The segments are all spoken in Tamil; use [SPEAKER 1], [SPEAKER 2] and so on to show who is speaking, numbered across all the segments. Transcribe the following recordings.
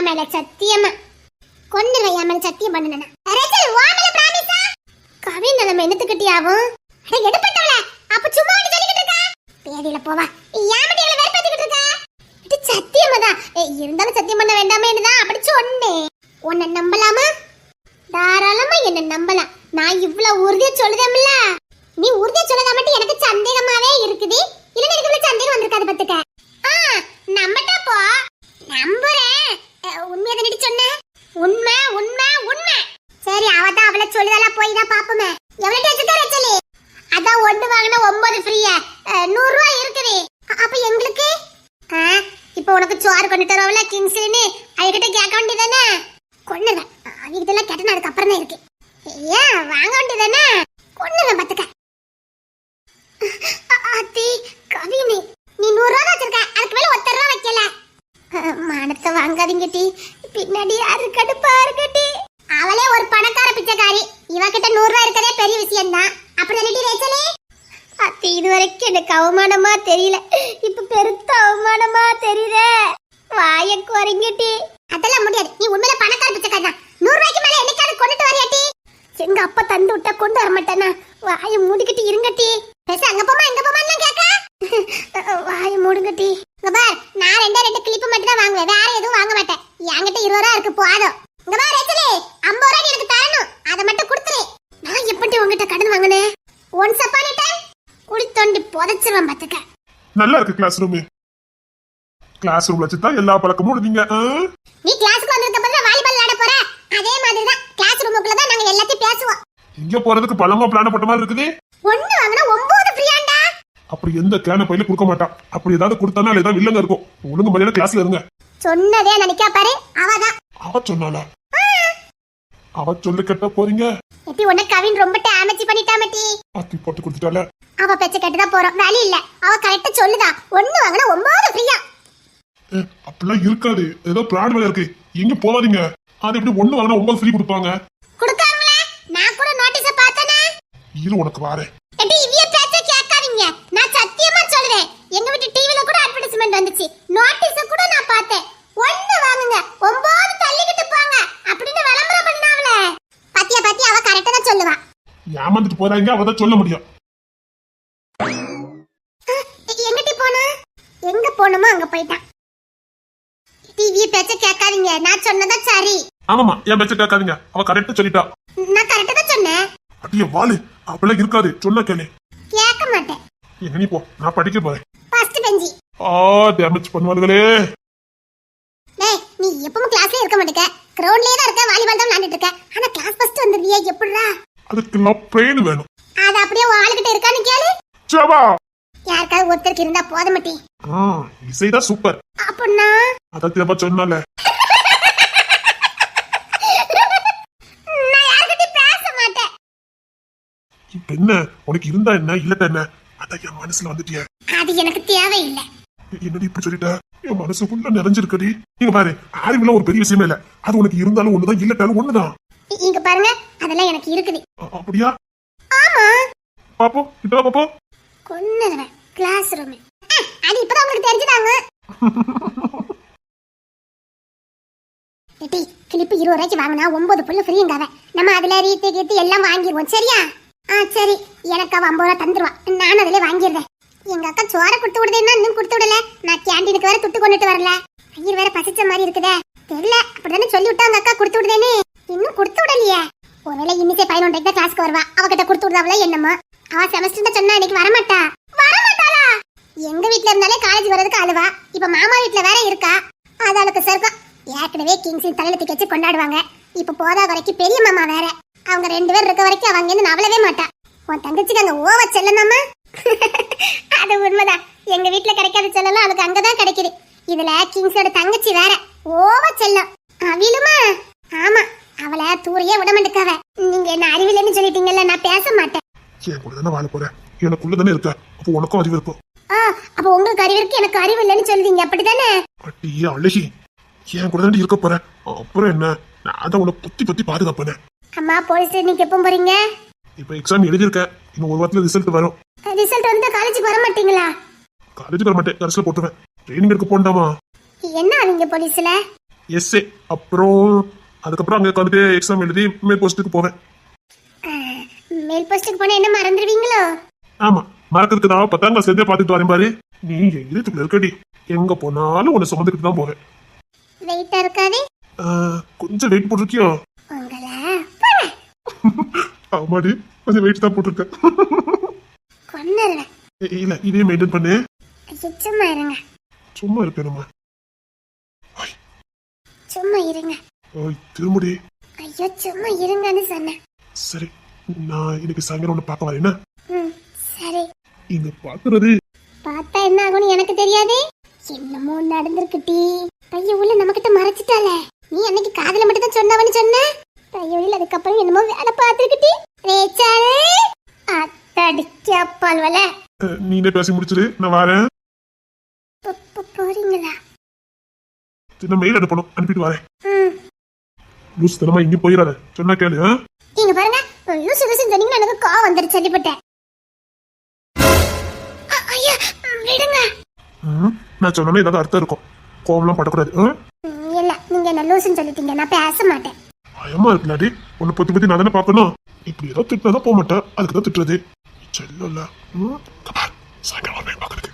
[SPEAKER 1] மேல சத்தியமா கொன்னுவேன். என் மேல சத்தியம் பண்ணுனா கவின் நம்ம என்னத்துக்கிட்டியாவும் எடுப்பட்டவள அப்ப சும்மா வந்து சொல்லிக்கிட்டு இருக்கா பேதியில போவா. ஏமட்டி அவளை வெறுப்பேத்திக்கிட்டு இருக்கா? இது சத்தியமா தான் இருந்தாலும் சத்தியம் பண்ண வேண்டாமேன்னு தான் அப்படி சொன்னேன். உன்னை நம்பலாமா? தாராளமா என்ன நம்பலாம். நான் இவ்வளவு உறுதியா சொல்லுதேன்ல. நீ உறுதியா சொல்லதா மட்டும் எனக்கு சந்தேகமாவே இருக்குது. இல்ல எனக்கு இவ்வளவு சந்தேகம் வந்திருக்காது பத்துக்க. நம்பட்டா போ. நம்புறேன். உண்மையை தானடி சொன்ன? உண்மை உண்மை உண்மை. சரி அவதான் அவளை சொல்லுதெல்லாம் போய் தான் பாப்போமே. எவ்வளவு டேச்சுக்கா ரச்சலி? அதான் ஒன்று வாங்கினா 9 ஃப்ரீயா 100 ரூபாய் இருக்குது. அப்ப எங்களுக்கு இப்போ உனக்கு சோறு கொண்டுட்டு வரவள கிங்ஸ்னு அவகிட்ட கேட்க வேண்டியதானே? கொன்னுங்க. அவகிட்டலாம் கேட்டனா அதுக்கு அப்புறம் தான் இருக்கு. ஏன் வாங்க வேண்டியதானே? கொன்னுங்க பத்துக்க. அத்தி கவினி நீ 100 ரூபா வச்சிருக்க. அதுக்கு மேல 1 ரூபா வைக்கல. மானத்தை வாங்காதீங்க டி. பின்னாடி யாரு கடுப்பா இருக்கட்டி. அவளே ஒரு பணக்கார பிச்சைக்காரி. இவகிட்ட 100 ரூபா இருக்கதே பெரிய விஷயம் தான். அப்படி தானே ரேச்சலே? அத்தி இது வரைக்கும் எனக்கு அவமானமா தெரியல. இப்ப பெருத்த அவமானமா தெரியுதே. வாய குறைங்கட்டி. அதெல்லாம் முடியாது. நீ உண்மையில பணக்கார பிச்சைக்காரி தான். 100 ரூபாய்க்கு மேல என்னைக்காவது கொண்டுட்டு வரியாட்டி? எங்க அப்பா தந்து விட்டா கொண்டு வர மாட்டேனா? வாய மூடிக்கிட்டு இருங்கட்டி. பேச அங்க போமா இங்க போமான்னு கேட்க. வாய மூடுங்கட்டி. இங்க பார் நான் 2 கிளிப்பு மட்டும் தான் வாங்குவேன். வேற எதுவும் வாங்க மாட்டேன். என்கிட்ட 20 ரூபா இருக்கு போதும். இங்க பார் ரேச்சலே 50 ரூபா எனக்கு தரணும். அதை மட்டும் கொடுத்துரு. நான் எப்படி உங்ககிட்ட கடன் வாங்குனேன்? ஒன்ஸ் அப்பான் எ டைம் குடி தொண்டி புதைச்சிருவேன் பாத்துக்க.
[SPEAKER 2] நல்லா இருக்கு கிளாஸ் ரூம். கிளாஸ் ரூம்ல வச்சு தான் எல்லா பழக்கமும் முடிஞ்சீங்க.
[SPEAKER 1] நீ கிளாஸ்க்கு வந்திருக்க போது வாலிபால் விளையாட போற. அதே மாதிரி தான் கிளாஸ் ரூமுக்குள்ள தான் நாங்க எல்லாத்தையும் பேசுவோம்.
[SPEAKER 2] இங்க போறதுக்கு பழமா பிளான் போட்ட மாதிரி இருக்குது.
[SPEAKER 1] ஒண்ணு வாங்குனா 9 ஃப்ரீயாண்டா.
[SPEAKER 2] அப்படி எந்த கேன பையில கொடுக்க மாட்டான். அப்படி ஏதாவது கொடுத்தானா ஏதாவது வில்லங்க இருக்கும். ஒழுங்கு மரியாதை கிளாஸ்ல இருங்க.
[SPEAKER 1] சொன்னதே நினைக்கா பாரு. அவதான்
[SPEAKER 2] அவ சொன்னாளா? அவ சொல்லு கேட்ட போறீங்க.
[SPEAKER 1] எப்படி உன்னை கவின் ரொம்ப டேமேஜ் பண்ணிட்டா மட்டி.
[SPEAKER 2] அத்தி போட்டு கொடுத்துட்டால. அவ
[SPEAKER 1] பேச்ச கேட்டு தான் போறோம். வேலை இல்ல. அவ கரெக்ட்டா சொல்லுதா. ஒண்ணு வாங்குனா 9 ஃப்ரீயா.
[SPEAKER 2] அப்படிலாம் இருக்காது. ஏதோ பிளான் வேற இருக்கு. எங்க போவாதீங்க. அது எப்படி 1 வாங்குனா 9 ஃப்ரீ கொடுப்பாங்க?
[SPEAKER 1] கொடுத்தாங்களே. நான் கூட நோட்டீஸ பார்த்தனே.
[SPEAKER 2] இரு உனக்கு வாரேன்.
[SPEAKER 1] எடி இவிய பேச்ச கேட்காதீங்க. நான் சத்தியமா சொல்றேன். எங்க வீட்டு டிவில கூட அட்வர்டைஸ்மென்ட் வந்துச்சு. நோட்டீஸ கூட நான் பார்த்தேன். 1 வாங்குங்க 9 தள்ளிக்கிட்டு போங்க அப்படினு விளம்பரம் பண்ணாவளே. பாத்தியா பாத்தியா அவ கரெக்ட்டா தான் சொல்லுவா.
[SPEAKER 2] ஏமாந்துட்டு போறாங்க. அவ தான் சொல்ல முடியும்.
[SPEAKER 1] எங்கடி போனா? எங்க போணுமோ அங்க போய்ட்டான். டிவி பேச்ச கேட்காதீங்க. நான் சொன்னதா சரி.
[SPEAKER 2] ஆமாமா ஏன் பேச்ச கேட்காதீங்க. அவ கரெக்ட்டா சொல்லிட்டா.
[SPEAKER 1] நான் கரெக்ட்டா தான் சொன்னேன்.
[SPEAKER 2] அடியே வாளு. அப்பலாம் இருக்காது. சொன்ன கேளு.
[SPEAKER 1] கேட்க மாட்டேன்.
[SPEAKER 2] எங்க நீ போ. நான் படிக்க போறேன்.
[SPEAKER 1] ஃபர்ஸ்ட் பெஞ்சி.
[SPEAKER 2] டேமேஜ் பண்ணுவாங்களே.
[SPEAKER 1] டேய் நீ எப்பவும் கிளாஸ்ல இருக்க மாட்டேங்க. கிரவுண்ட்லயே தான் இருக்க. வாலிபால் தான் விளையாடிட்டு இருக்க. ஆனா கிளாஸ் ஃபர்ஸ்ட் வந்துறியே எப்படிடா?
[SPEAKER 2] அதுக்கு நான் பிரெயின் வேணும்.
[SPEAKER 1] அது அப்படியே ஆளுகிட்ட இருக்கான்னு கேளு.
[SPEAKER 2] சவா
[SPEAKER 1] யாருக்காவது ஒருத்தருக்கு இருந்தா போதுமட்டி.
[SPEAKER 2] இசைதான் சூப்பர்.
[SPEAKER 1] அப்பனா
[SPEAKER 2] அத தேவ சொன்னால.
[SPEAKER 1] நான் யார்கிட்ட பேச மாட்டேன்.
[SPEAKER 2] இப்ப என்ன உனக்கு இருந்தா என்ன இல்லட்ட என்ன? அத என் மனசுல வந்துட்டியே.
[SPEAKER 1] அது எனக்கு தேவையில்லை.
[SPEAKER 2] என்னடி இப்படி சொல்லிட்ட? என் மனசு ஃபுல்லா நிறைஞ்சிருக்கடி. நீங்க பாரு அறிவுல ஒரு பெரிய விஷயமே இல்ல. அது உனக்கு இருந்தாலும் ஒண்ணுதான் இல்லட்டாலும் ஒண்ணுதான்.
[SPEAKER 1] இங்க பாருங்க அதெல்லாம் எனக்கு இருக்குது.
[SPEAKER 2] அப்படியா?
[SPEAKER 1] ஆமா.
[SPEAKER 2] பாப்போ கிட்ட பாப்போ.
[SPEAKER 1] கொன்னுறேன் கிளாஸ் ரூம். அது இப்பதான் உங்களுக்கு தெரிஞ்சுதாங்க. ஏடி கிளிப்பு 20 ரூபாய்க்கு வாங்கினா 9 புல்லு ஃப்ரீங்காவ. நம்ம அதுல ரீத்து கீத்து எல்லாம் வாங்கிடுவோம் சரியா? சரி எனக்கு அவ 50 ரூபா தந்துருவா. நான் அதுல வாங்கிடுறேன். எங்க அக்கா சோற கொடுத்து விடுதேன்னா இன்னும் கொடுத்து விடல. நான் கேண்டீனுக்கு வேற துட்டு கொண்டுட்டு வரல. ஐயர் வேற பசிச்ச மாதிரி இருக்குதே. தெரியல அப்படிதானே சொல்லி விட்டா உங்க அக்கா கொடுத்து விடுதேன்னு. இன்னும் கொடுத்து விடலையே. ஒருவேளை இன்னிசை 11 தான் கிளாஸ்க்கு வருவா. அவகிட்ட கொடுத்து விடுதாவல என்னமோ. அவ செமஸ்டர் சொன்னா இன்னைக்கு வரமாட்டா. வரமாட்டாளா? எங்க வீட்ல இருந்தாலே காலேஜ் வரதுக்கு அழுவா. இப்ப மாமா வீட்ல வேற இருக்கா. அது அவளுக்கு சர்க்கம். ஏற்கனவே கிங்ஸின் தலையில தூக்கி வச்சு கொண்டாடுவாங்க. இப்ப போதா வரைக்கும் பெரிய மாமா வேற. அவங்க 2 பேர் இருக்க வரைக்கும் அவங்க இருந்து நவளவே மாட்டா. உன் தங்கச்சிக்கு அங்க ஓவ செல்லலாமா? அது உண்மைதான். எங்க வீட்ல கிடைக்காத செல்லலாம் அவளுக்கு அங்கதான் கிடைக்குது. இதுல கிங்ஸோட தங்கச்சி வேற ஓவ செல்லம். அவிலுமா? ஆமா அவளை தூரையே விட மாட்டேக்காவ. நீங்க என்ன அறிவில்லைன்னு சொல்லிட்டீங்கல்ல. நான் பேச மாட்டேன்.
[SPEAKER 2] ஏன் கூட தானே வாழ போறேன். எனக்குள்ளதானே இருக்க. அப்போ உனக்கும் அறிவு இருக்கும்.
[SPEAKER 1] அப்ப உங்களுக்கு அறிவு இருக்கு எனக்கு அறிவு இல்லைன்னு சொல்றீங்க அப்படிதானே?
[SPEAKER 2] அட்டியே அழகி ஏன் கூட தானே இருக்க போறேன். அப்புறம் என்ன நான் அதான் உன்னை புத்தி பாதுகாப்பேன்.
[SPEAKER 1] அம்மா போலீஸ் ஸ்டேஷனுக்கு எப்போ போறீங்க?
[SPEAKER 2] இப்ப எக்ஸாம் எழுதிருக்கேன். இன்னும் 1 வாரத்துல ரிசல்ட் வரும்.
[SPEAKER 1] ரிசல்ட் வந்து காலேஜுக்கு வர மாட்டீங்களா?
[SPEAKER 2] காலேஜுக்கு வர மாட்டேன். கரஸ்ல போட்டுவேன். ட்ரைனிங் எடுக்க போண்டாமா?
[SPEAKER 1] என்ன ஆவீங்க போலீஸ்ல?
[SPEAKER 2] எஸ்ஏ. அப்புறம் அதுக்கப்புறம் அங்க உட்காந்துட்டு எக்ஸாம் எழுதி மேல் போஸ்ட்டுக்கு போவேன்.
[SPEAKER 1] மேல் போஸ்ட்டுக்கு போனா என்ன மறந்துடுவீங்களோ?
[SPEAKER 2] ஆமா, மறக்கிறதுக்கு நான் 10ஆம் கிளாஸ் சேர்ந்தே பார்த்துட்டு வரேன் பாரு. நீ எழுத்துக்குள்ள இருக்கடி, எங்க போனாலும் உன்னை சுமந்துக்கிட்டு தான் போவேன்.
[SPEAKER 1] வெயிட்டா இருக்காதே?
[SPEAKER 2] கொஞ்சம் வெயிட் போட்டிருக்கியோ?
[SPEAKER 1] உங்கள
[SPEAKER 2] ஆமாடி, கொஞ்சம் வெயிட் தான் போட்டிருக்கேன்.
[SPEAKER 1] கொன்னுறேன்.
[SPEAKER 2] இல்ல, இதே மெயின்டைன் பண்ணு.
[SPEAKER 1] சும்மா இருங்க.
[SPEAKER 2] சும்மா இருப்பேனுமா?
[SPEAKER 1] சும்மா இருங்க.
[SPEAKER 2] திரும்படி.
[SPEAKER 1] ஐயோ சும்மா இருங்கன்னு சொன்னேன்.
[SPEAKER 2] சரி, நான் இன்னைக்கு சாயங்காலம் ஒண்ணு பார்க்க வரேன்.
[SPEAKER 1] சரி.
[SPEAKER 2] இங்க பாக்குறது
[SPEAKER 1] பார்த்தா என்ன ஆகும்னு எனக்கு தெரியாதே. என்னமோ நடந்திருக்குட்டி. பையன் உள்ள நம்ம கிட்ட மறைச்சிட்டால. நீ அன்னைக்கு காதல மட்டும் தான் சொன்னவன்னு சொன்ன. பையன் அதுக்கப்புறம் என்னமோ வேலை பார்த்துக்கிட்டி. ரேச்சாலே அத்தடிக்கப்பால் வல.
[SPEAKER 2] நீனே பேசி முடிச்சிரு, நான் வரேன்.
[SPEAKER 1] போறீங்களா?
[SPEAKER 2] சின்ன மெயில் அனுப்பணும், அனுப்பிட்டு வரேன். லூஸ் தனமா இங்க போயிடாத, சொன்னா கேளு.
[SPEAKER 1] இங்க பாருங்க, லூசு லூசு சொன்னீங்கன்னா எனக்கு கோவம் வந்துருச்சு. சொல்லிப்பட்டேன். ஐயா விடுங்க.
[SPEAKER 2] நான் சொன்னே ஏதாவது அர்த்தம் இருக்கும், கோவம்லாம் படக்கூடாது.
[SPEAKER 1] இல்ல, நீங்க என்ன லூசுன்னு சொல்லிட்டீங்க, நான் பேச மாட்டேன்.
[SPEAKER 2] பயமா இருக்குலாடி, உன்னை பத்தி பத்தி நான் தானே பாக்கணும். இப்படி ஏதோ திட்டினா போக மாட்டேன், அதுக்கு தான் திட்டுறது. செல்லல சாயங்காலம் பாக்குறதுக்கு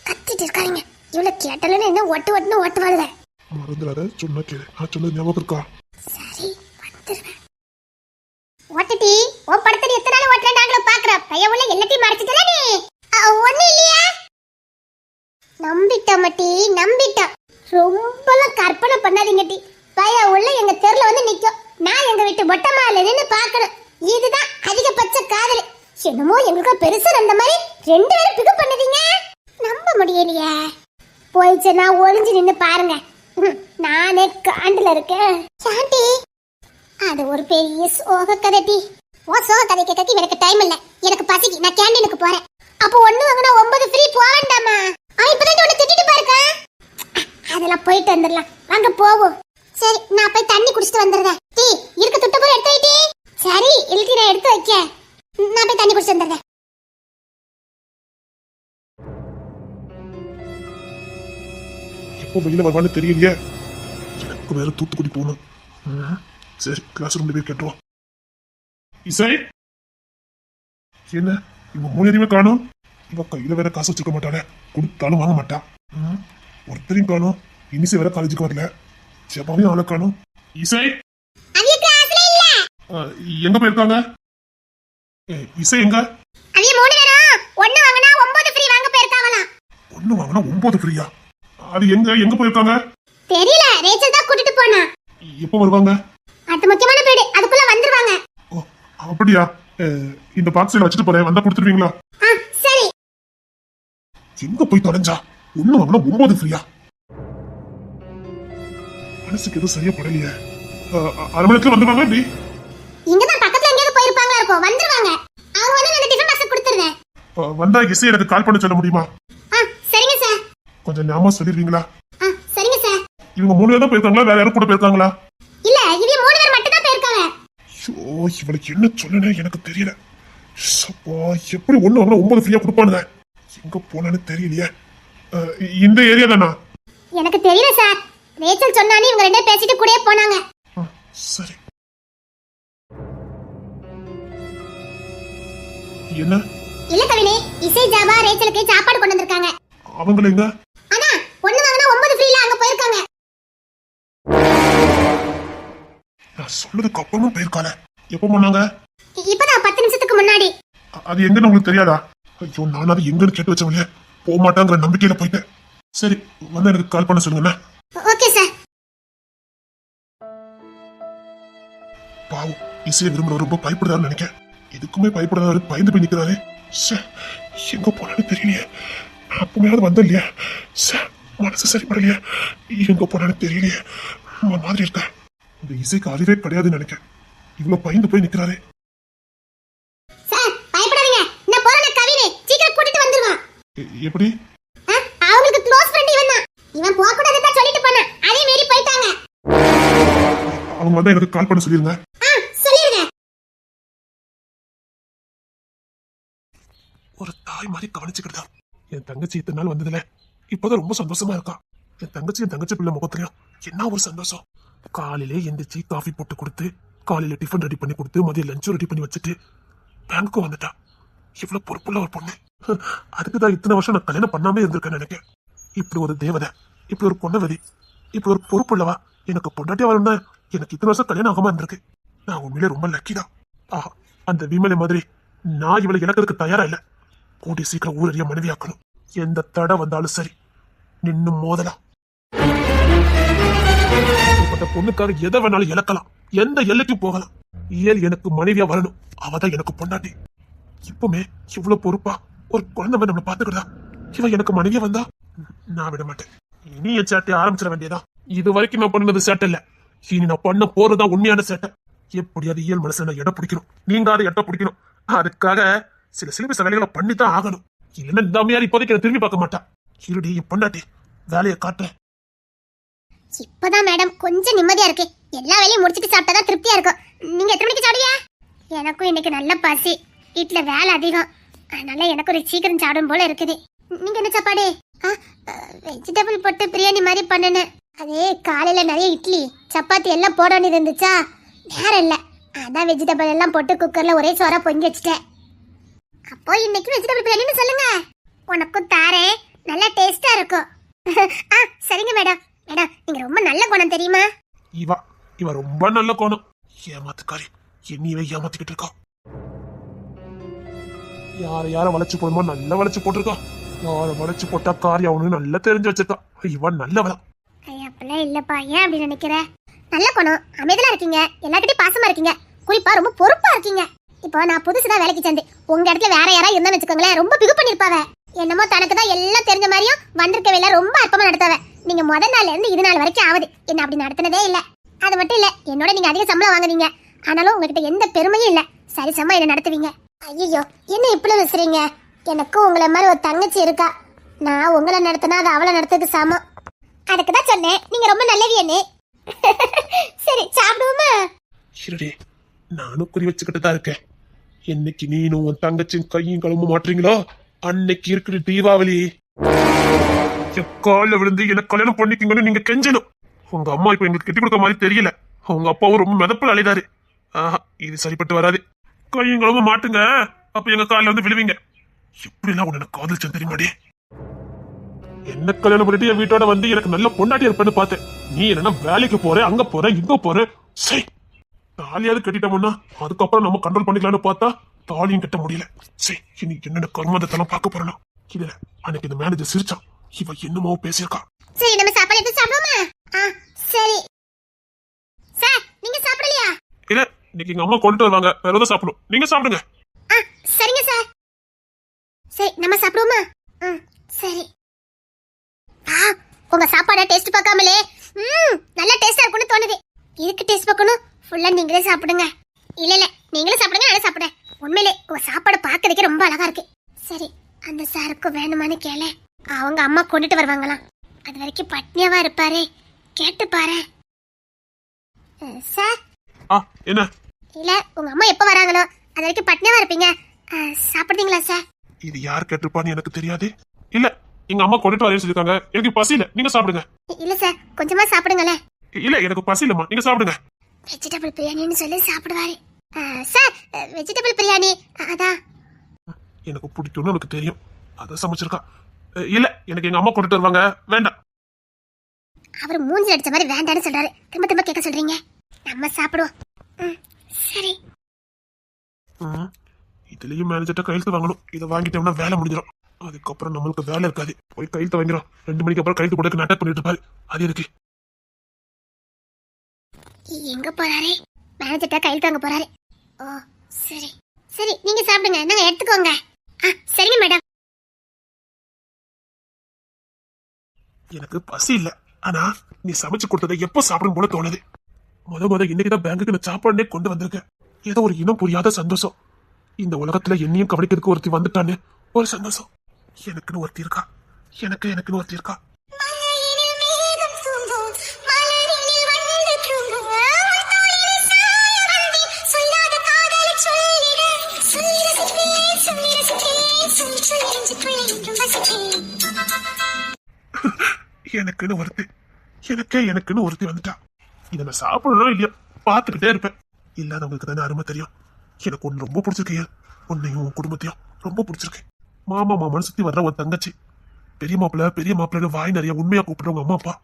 [SPEAKER 1] கத்திட்டு இருக்காங்க. இவ்வளவு கேட்டாலும் என்ன ஒட்டு ஒட்டுன்னு ஓட்டுவாங்க.
[SPEAKER 2] மறந்துடாத, சொன்னா கேளு. நான் சொன்னது ஞாபகம் இருக்கா?
[SPEAKER 1] சரி, வந்துருவேன். ஓட்டுட்டி, ஓ படத்தை எத்தனை நாள் ஓட்டுறேன் நாங்களும் பாக்குறோம். பையன் உள்ள எல்லாத்தையும் மறைச்சிட்டல நீ. ஒண்ணு இல்லையா? நம்பிட்டா மட்டி, நம்பிட்டா. ரொம்பலாம் கற்பனை பண்ணாதீங்க டி. பையன் உள்ள எங்க தெருல வந்து நிக்கும். நான் எங்க வீட்டு மொட்டை மாடில நின்னு பாக்கணும். இதுதான் அதிகபட்ச காதல். என்னமோ எங்களுக்கு பெருசா அந்த மாதிரி 2 பேரும் பிக்கப் பண்ணுவீங்க. நம்ப முடியலையே. போயிச்சு, நான் ஒளிஞ்சு நின்னு பாருங்க. நானே காண்டுல இருக்கேன். சாண்டி, அது ஒரு பெரிய சோக கதை டி. ஓ சோக கதை கேட்க எனக்கு டைம் இல்ல. எனக்கு பசிக்கு, நான் கேண்டீனுக்கு போறேன். அப்போ 1 வாங்கினா 9 ஃப்ரீ போவேண்டாமா? இப்பதான் உன்னை திட்டிட்டு பாருக்கா. அதெல்லாம் போயிட்டு வந்துடலாம், வாங்க போவோம். சரி, நான் போய் தண்ணி குடிச்சிட்டு வந்துடுறேன். டீ இருக்க துட்ட போற எடுத்து வைட்டி. சரி, இழுத்தி நான் எடுத்து வைக்க. நான் போய் தண்ணி குடிச்சிட்டு வந்துடுறேன்.
[SPEAKER 2] எப்போ வெளியில வருவான்னு தெரியலையே. எனக்கு வேற தூத்துக்குடி போகணும். சரி, கிளாஸ் ரூம்ல போய் கேட்டுருவோம். இசை என்ன இவங்க 3 பேரையுமே காணும். இவ கையில வேற காசு வச்சுக்க மாட்டாளே, கொடுத்தாலும் வாங்க மாட்டா. ஒருத்தரையும் காணும். இனிசை வேற காலேஜுக்கு வரல. ஜெபாவையும் ஆளை காணும். இசை எங்க போயிருக்காங்க? இசை எங்க?
[SPEAKER 1] அவிய 3 பேரும் 1 வாங்கினா 9 ஃப்ரீ வாங்க போயிருக்காங்களாம்.
[SPEAKER 2] 1 வாங்கினா 9 ஃப்ரீயா? அது எங்க போயிருக்காங்க?
[SPEAKER 1] தெரியல, ரேச்சல் தான் கூட்டிட்டு போனா.
[SPEAKER 2] எப்போ வருவாங்க?
[SPEAKER 1] அது முக்கியமான பீடு, அதுக்குள்ள வந்துருவாங்க.
[SPEAKER 2] ஓ அப்படியா? இந்த பாக்ஸ்ல வச்சுட்டு போறேன், வந்தா கொடுத்துருவீங்களா?
[SPEAKER 1] சரி.
[SPEAKER 2] எங்க போய் தொலைஞ்சா? 1 வாங்கினா 9 ஃப்ரீயா? மனசுக்கு எதுவும் சரியா படலையே. 1/2 மணி நேரத்துல வந்துருவாங்க. எப்படி?
[SPEAKER 1] இங்க தான் பக்கத்துல எங்கேயாவது போயிருப்பாங்களா இருக்கும். வந்துருவாங்க. அவங்க வந்து நான் டிஃபன் பாக்ஸ் கொடுத்துறேன்.
[SPEAKER 2] வந்தா இசை எனக்கு கால் பண்ண சொல்ல முடியுமா?
[SPEAKER 1] சரிங்க சார்.
[SPEAKER 2] கொஞ்சம் ஞாபகம் சொல்லிடுவீங்களா?
[SPEAKER 1] சரிங்க சார்.
[SPEAKER 2] இவங்க 3 பேர் தான் போயிருக்காங்களா, வேற யாரும் கூட போயிருக்காங்களா?
[SPEAKER 1] இல்ல, இவங்க 3 பேர் மட்டும் தான் போயிருக்காங்க.
[SPEAKER 2] ஐயோ, இவளுக்கு என்ன சொல்லனே எனக்கு தெரியல. எப்படி 1 வாங்கினா 9 ஃப்ரீயா கொடுப்பானுங்க? எங்க போனான்னு தெரியலையே. இந்த ஏரியா தானா?
[SPEAKER 1] எனக்கு தெரியல சார். ரேச்சல் சொன்னானே, இவங்க 2 பேசிட்டு கூடயே போனாங்க.
[SPEAKER 2] சரி. என்ன?
[SPEAKER 1] இல்ல கவினே, இசை ஜாபா ரேச்சலுக்கு சாப்பாடு கொண்டு வந்திருக்காங்க.
[SPEAKER 2] அவங்கள எங்க?
[SPEAKER 1] அண்ணா, 1 வாங்கினா 9 ஃப்ரீல அங்க போயிருக்காங்க.
[SPEAKER 2] நான் சொல்றதுக்கு அப்புறமும் போயிருக்கால. எப்போ போனாங்க?
[SPEAKER 1] இப்பதான் 10 நிமிஷத்துக்கு முன்னாடி.
[SPEAKER 2] அது எங்கன்னு உங்களுக்கு தெரியாதா? ஐயோ, நான் அது எங்கன்னு கேட்டு வச்சவங்களே, போக மாட்டாங்கிற நம்பிக்கையில போயிட்டேன். சரி, வந்து எனக்கு கால் பண்ண சொல்லுங்க.
[SPEAKER 1] Okay sir.
[SPEAKER 2] பாவம், இசையை விரும்புற ரொம்ப பயப்படுறாருன்னு நினைக்கிறேன். எதுக்குமே பயப்படாத பயந்து போய் நிக்கிறாரு. எங்க போனான்னு தெரியலையே. நான் அப்பமையாவது வந்த இல்லையா? மனசு சரிப்படலையே. எங்க போனான்னு தெரியலையே. மாதிரி இருக்க. இந்த இசைக்கு அறிவே கிடையாதுன்னு நினைக்கிறேன். இவ்வளவு பயந்து போய் நிக்கிறாரு.
[SPEAKER 1] சார் பயப்படாதீங்க, நான் போறேன். கவினே சீக்கிரம் கூட்டிட்டு வந்துருவா.
[SPEAKER 2] எப்படி?
[SPEAKER 1] அவங்களுக்கு க்ளோஸ் ஃப்ரெண்ட் இவன் தான். இவன் போக கூடாதுன்னு சொல்லிட்டு போனா, அதே மீறி போயிட்டாங்க.
[SPEAKER 2] அவங்க வந்தா எனக்கு கால் பண்ண சொல்லிருங்க.
[SPEAKER 1] சொல்லிருங்க.
[SPEAKER 2] ஒரு தாய் மாதிரி கவனிச்சுக்கிட்டா. என் தங்கச்சி இத்தனை நாள் வந்ததுல இப்பதான் ரொம்ப சந்தோஷமா இருக்கா. என் தங்கச்சி பிள்ளை முகத்துலயும் என்ன ஒரு சந்தோஷம். காலையிலே எந்திரிச்சு காஃபி போட்டு கொடுத்து, காலையில டிஃபன் ரெடி பண்ணி கொடுத்து, மதியம் லஞ்சும் ரெடி பண்ணி வச்சுட்டு பேங்க்கு வந்துட்டா. இவ்வளவு பொறுப்புள்ள ஒரு பொண்ணு. அதுக்குதான் இத்தனை வருஷம் நான் கல்யாணம் பண்ணாமே இருந்திருக்கேன் நினைக்கிறேன். இப்படி ஒரு தேவதை, இப்படி ஒரு பொண்ணவதி, இப்படி ஒரு பொறுப்புள்ளவா எனக்கு பொண்டாட்டியா வரணும்னா எனக்கு இத்தனை வருஷம் கல்யாணம் ஆகாம இருந்திருக்கு. நான் உண்மையிலே ரொம்ப லக்கி தான். ஆஹா, அந்த விமலை மாதிரி நான் இவளை இழக்கிறதுக்கு தயாரா இல்ல. கூடி சீக்கிரம் ஊரறிய மனைவியாக்கணும். எந்த தடை வந்தாலும் சரி நின்னு மோதலாம். இப்பட்ட பொண்ணுக்காக எதை வேணாலும் இழக்கலாம், எந்த எல்லைக்கும் போகலாம். இயல் எனக்கு மனைவியா வரணும், அவதான் எனக்கு பொண்டாட்டி. இப்பவுமே இவ்வளவு பொறுப்பா ஒரு குழந்தை மாதிரி நம்மளை பாத்துக்கிறதா. இவன் எனக்கு மனைவியா வந்தா நான் விட மாட்டேன். இனி என் சேட்டை ஆரம்பிச்சிட வேண்டியதான். இது வரைக்கும் நான் பண்ணது சேட்டை இல்ல, இனி நான் பண்ண போறதுதான் உண்மையான சேட்டை. எப்படியாவது இயல் மனசை நான் எடை பிடிக்கணும், நீங்காத எட்ட பிடிக்கணும். அதுக்காக சில சிலிபஸ் வேலைகளை பண்ணித்தான் ஆகணும். இல்லைன்னா இந்த அம்மையார் இப்போதைக்கு என்ன திரும்பி பார்க்க மாட்டா. இருடி என் பொண்டாட்டி, வேலையை காட்டுறேன்.
[SPEAKER 1] இப்பதான் மேடம் கொஞ்சம் நிம்மதியா இருக்கு. எல்லா வேலையும் முடிச்சிட்டு சாப்பிட்டாதான் திருப்தியா இருக்கும். நீங்க எத்தனை மணிக்கு சாப்பிடுவீங்க? எனக்கும் இன்னைக்கு நல்ல பசி, வீட்டுல வேலை அதிகம், அதனால எனக்கு ஒரு சீக்கிரம் சாப்பிடும் போல இருக்குது. நீங்க என்ன சாப்பாடு? வெஜிடபிள் போட்டு பிரியாணி மாதிரி பண்ணுனேன். அதே காலையில நிறைய இட்லி சப்பாத்தி எல்லாம் போட வேண்டியது இருந்துச்சா, நேரம் இல்ல, அதான் வெஜிடபிள் எல்லாம் போட்டு குக்கர்ல ஒரே சோறா பொங்கி வச்சுட்டேன். அப்போ இன்னைக்கு வெஜிடபிள் பிரியாணின்னு சொல்லுங்க, உனக்கும் தாரேன், நல்லா டேஸ்டா இருக்கும். சரிங்க மேடம். மேடம் நீங்க ரொம்ப நல்ல குணம் தெரியுமா?
[SPEAKER 2] இவ ரொம்ப நல்ல கோணம். ஏமாத்துக்காரி, என்னையவே ஏமாத்திக்கிட்டு இருக்கா. யார வளைச்சு போடுமோ நல்லா வளைச்சு போட்டிருக்கா. யார வளைச்சு போட்டா காரி அவனு நல்லா தெரிஞ்சு வச்சிருக்கா. இவன் நல்லவளா?
[SPEAKER 1] அப்பெல்லாம் இல்லப்பா, ஏன் அப்படி நினைக்கிற? நல்ல குணம், அமைதியா இருக்கீங்க, எல்லார்கிட்டயும் பாசமா இருக்கீங்க, குறிப்பா ரொம்ப பொறுப்பா இருக்கீங்க. இப்போ நான் புதுசுதான் வேலைக்கு சேர்ந்து உங்க இடத்துல வேற யாரா இருந்தா வச்சுக்கோங்களேன், ரொம்ப பிகு பண்ணிருப்பாவ. என்னமோ தனக்கு தான் எல்லாம் தெரிஞ்ச மாதிரியும் வந்திருக்க வேலை ரொம்ப அற்பமா நடத்தாவ. நீங்க முதல் நாள்ல இருந்து இது நாள் வரைக்கும் ஆகுது என்ன அப்படி நடத்தினதே இல்ல. அது மட்டும் இல்ல, என்னோட நீங்க அதிக சம்பளம் வாங்குறீங்க, ஆனாலும் உங்ககிட்ட எந்த பெருமையும் இல்ல. சரிசமா என்ன நடத்துவீங்க. ஐயோ என்ன இப்படி விசுறீங்க? எனக்கு உங்களை மாதிரி ஒரு தங்கச்சி இருக்கா, நான் உங்களை நடத்தினா அது அவளை நடத்துறதுக்கு சமம். அதுக்கு தான் சொன்னேன் நீங்க ரொம்ப நல்லவியன்னு. சரி சாப்பிடுவோமா?
[SPEAKER 2] இருடி, நானும் குறி வச்சுக்கிட்டு தான் இருக்கேன். என்னைக்கு நீனும் உன் தங்கச்சியும் கையும் கழும்ப மாட்டீங்களோ அன்னைக்கு இருக்குது தீபாவளி. கால விழுந்து எனக்கு கல்யாணம் பண்ணிக்கீங்கன்னு நீங்க கெஞ்சணும். உங்க அம்மா இப்ப எங்களுக்கு கட்டி கொடுக்க மாதிரி தெரியல. உங்க அப்பாவும் ரொம்ப மிதப்பில் அலைதாரு. ஆஹா, இது சரிப்பட்டு வராது. கையும் கழும்ப மாட்டுங்க, அப்ப எங்க காலில் வந்து விழுவீங்க. இப்படி எல்லாம் உன்னை காதலிச்சேன் தெரியுமாடி. என்ன கல்யாணம் பண்ணிட்டு என் வீட்டோட வந்து எனக்கு நல்ல பொண்டாட்டி இருப்பேன்னு பார்த்தேன். நீ என்னன்னா வேலைக்கு போற, அங்க போற, இங்க போற. சரி தாலியாவது கட்டிட்டோம்னா அதுக்கப்புறம் நம்ம கண்ட்ரோல் பண்ணிக்கலாம்னு பார்த்தா தாலியும் கட்ட முடியல. சரி இனி என்னென்ன கர்மதத்தெல்லாம் பார்க்க போறோம். இதுல அன்னைக்கு இந்த மேனேஜர் சிரிச்சான், இவ என்னமோ பேசியிருக்கா.
[SPEAKER 1] சரி நம்ம சாப்பாடு எடுத்து சாப்பிடுவோமா? சரி சார், நீங்க சாப்பிடலையா?
[SPEAKER 2] இல்ல, இன்னைக்கு எங்க அம்மா கொண்டு வருவாங்க, வேற ஏதாவது சாப்பிடும். நீங்க சாப்பிடுங்க.
[SPEAKER 1] சரிங்க சார். சரி நம்ம சாப்பிடுவோமா? சரி. உங்க சாப்பாட டேஸ்ட் பார்க்காமலே நல்ல டேஸ்டா இருக்கும்னு தோணுது. இதுக்கு டேஸ்ட் பார்க்கணும், ஃபுல்லா நீங்களே சாப்பிடுங்க. இல்ல இல்ல நீங்களே சாப்பிடுங்க, நான் சாப்பிடுறேன். உண்மையிலே உங்க சாப்பாடு பார்க்கறதுக்கே ரொம்ப அழகா இருக்கு. சரி அந்த சாருக்கு வேணுமான்னு கேளு, அவங்க அம்மா கொண்டுட்டு வருவாங்களாம். அது வரைக்கும் பட்னியாவா இருப்பாரு, கேட்டு பாரு. சார்
[SPEAKER 2] என்ன?
[SPEAKER 1] இல்ல உங்க அம்மா எப்ப வராங்களோ அது வரைக்கும் பட்னியாவா இருப்பீங்க, சாப்பிடுறீங்களா சார்?
[SPEAKER 2] இது யார் கேட்டிருப்பான்னு எனக்கு தெரியாது. இல்ல எங்க அம்மா கொண்டுட்டு வரேன்னு சொல்லிருக்காங்க, எனக்கு பசி இல்ல, நீங்க சாப்பிடுங்க.
[SPEAKER 1] இல்ல சார் கொஞ்சமா சாப்பிடுங்களேன்.
[SPEAKER 2] இல்ல எனக்கு பசி இல்லம்மா, நீங்க சாப்பிடுங்க.
[SPEAKER 1] வெஜிடபிள் பிரியாணின்னு சொல்லி சாப்பிடுவாரு. சார் வெஜிடபிள் பிரியாணி அதான்
[SPEAKER 2] எனக்கு பிடிக்கும்னு எனக்கு தெரியும், அத சமைச்சிருக்கா. இல்ல எனக்கு எங்க அம்மா கொண்டுட்டு வருவாங்க, வேண்டாம்.
[SPEAKER 1] அவர் மூஞ்சி அடிச்ச மாதிரி வேண்டான்னு சொல்றாரு, திரும்ப திரும்ப கேட்க சொல்றீங்க. நம்ம சாப்பிடுவோம். சரி.
[SPEAKER 2] இதுலயும் மேனேஜர்ட்ட கையெழுத்து வாங்கணும். இதை வாங்கிட்டோம்னா வேலை முடிஞ்சிடும். அதுக்கப்புறம் நம்மளுக்கு வேலை இருக்காது. போய் கையெழுத்து வாங்கிடும். 2 மணிக்கு அப்புறம் கையெழுத்து போட்டு அட்டாக் பண்ணிட்டு இருப்பாரு. அது இருக்கு.
[SPEAKER 1] எங்க போறாரு? மேனேஜர்ட்ட கையெழுத்து வாங்க போறாரு. ஓ சரி சரி, நீங்க சாப்பிடுங்க, நாங்க எடுத்துக்கோங்க. சரிங்க மேடம்.
[SPEAKER 2] எனக்கு பசி இல்ல, ஆனா நீ சமைச்சு கொடுத்ததை எப்போ சாப்பிடும் போல தோணுது. முத இன்னைக்குதான் பேங்குக்கு நான் சாப்பாடுனே கொண்டு வந்திருக்கேன். ஏதோ ஒரு இனம் புரியாத சந்தோஷம். இந்த உலகத்துல என்னையும் கவனிக்கிறதுக்கு ஒருத்தி வந்துட்டான்னு ஒரு சந்தோஷம். எனக்குன்னு ஒருத்தி இருக்கா, எனக்குன்னு ஒருத்தி இருக்கா. எனக்குன்னு ஒருத்தி எனக்குன்னு ஒருத்தி வந்துட்டா. இதை நான் சாப்பிடணும் இல்லையா பார்த்துக்கிட்டே இருப்பேன். இல்லாதவங்களுக்கு தானே அருமை தெரியும். எனக்கு ஒண்ணு ரொம்ப பிடிச்சிருக்கேன். உன்னையும் உன் குடும்பத்தையும் ரொம்ப பிடிச்சிருக்கு. மாமா மாமான்னு சுத்தி வர்ற ஒரு தங்கச்சி, பெரிய மாப்பிள்ளை வாய் நிறைய உண்மையா கூப்பிடுறவங்க அம்மா அப்பா.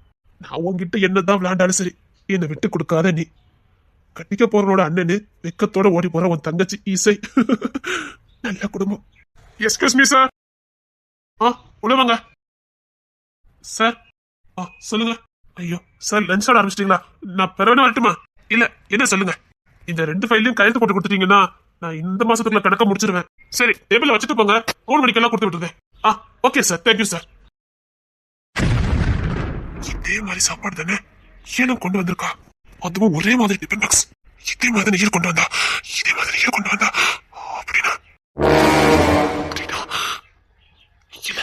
[SPEAKER 2] நான் உன்கிட்ட என்னதான் விளையாண்டாலும் சரி என்னை விட்டு கொடுக்காத நீ. கட்டிக்க போறவனோட அண்ணனு வெக்கத்தோட ஓடி போற உன் தங்கச்சி இசை. நல்ல குடும்பம். Excuse me sir. உள்ள வாங்க சார். சொல்லுங்க. ஐயோ சார், லஞ்ச் ஆட ஆரம்பிச்சிட்டீங்களா? நான் பெறவேணும் வரட்டுமா? இல்ல என்ன சொல்லுங்க. இந்த 2 ஃபைலையும் கையெழுத்து போட்டு கொடுத்துட்டீங்கன்னா நான் இந்த மாசத்துக்குள்ள கணக்க முடிச்சிருவேன். சரி, டேபிள்ல வச்சுட்டு போங்க. 3 மணிக்கெல்லாம் கொடுத்து விட்டுருவேன். Okay sir, thank you sir. இதே மாதிரி சாப்பாடு தானே ஏனும் கொண்டு வந்திருக்கா? அதுவும் ஒரே மாதிரி டிஃபன் பாக்ஸ். இதே மாதிரி நீர் கொண்டு வந்தா அப்படின்னா இல்ல,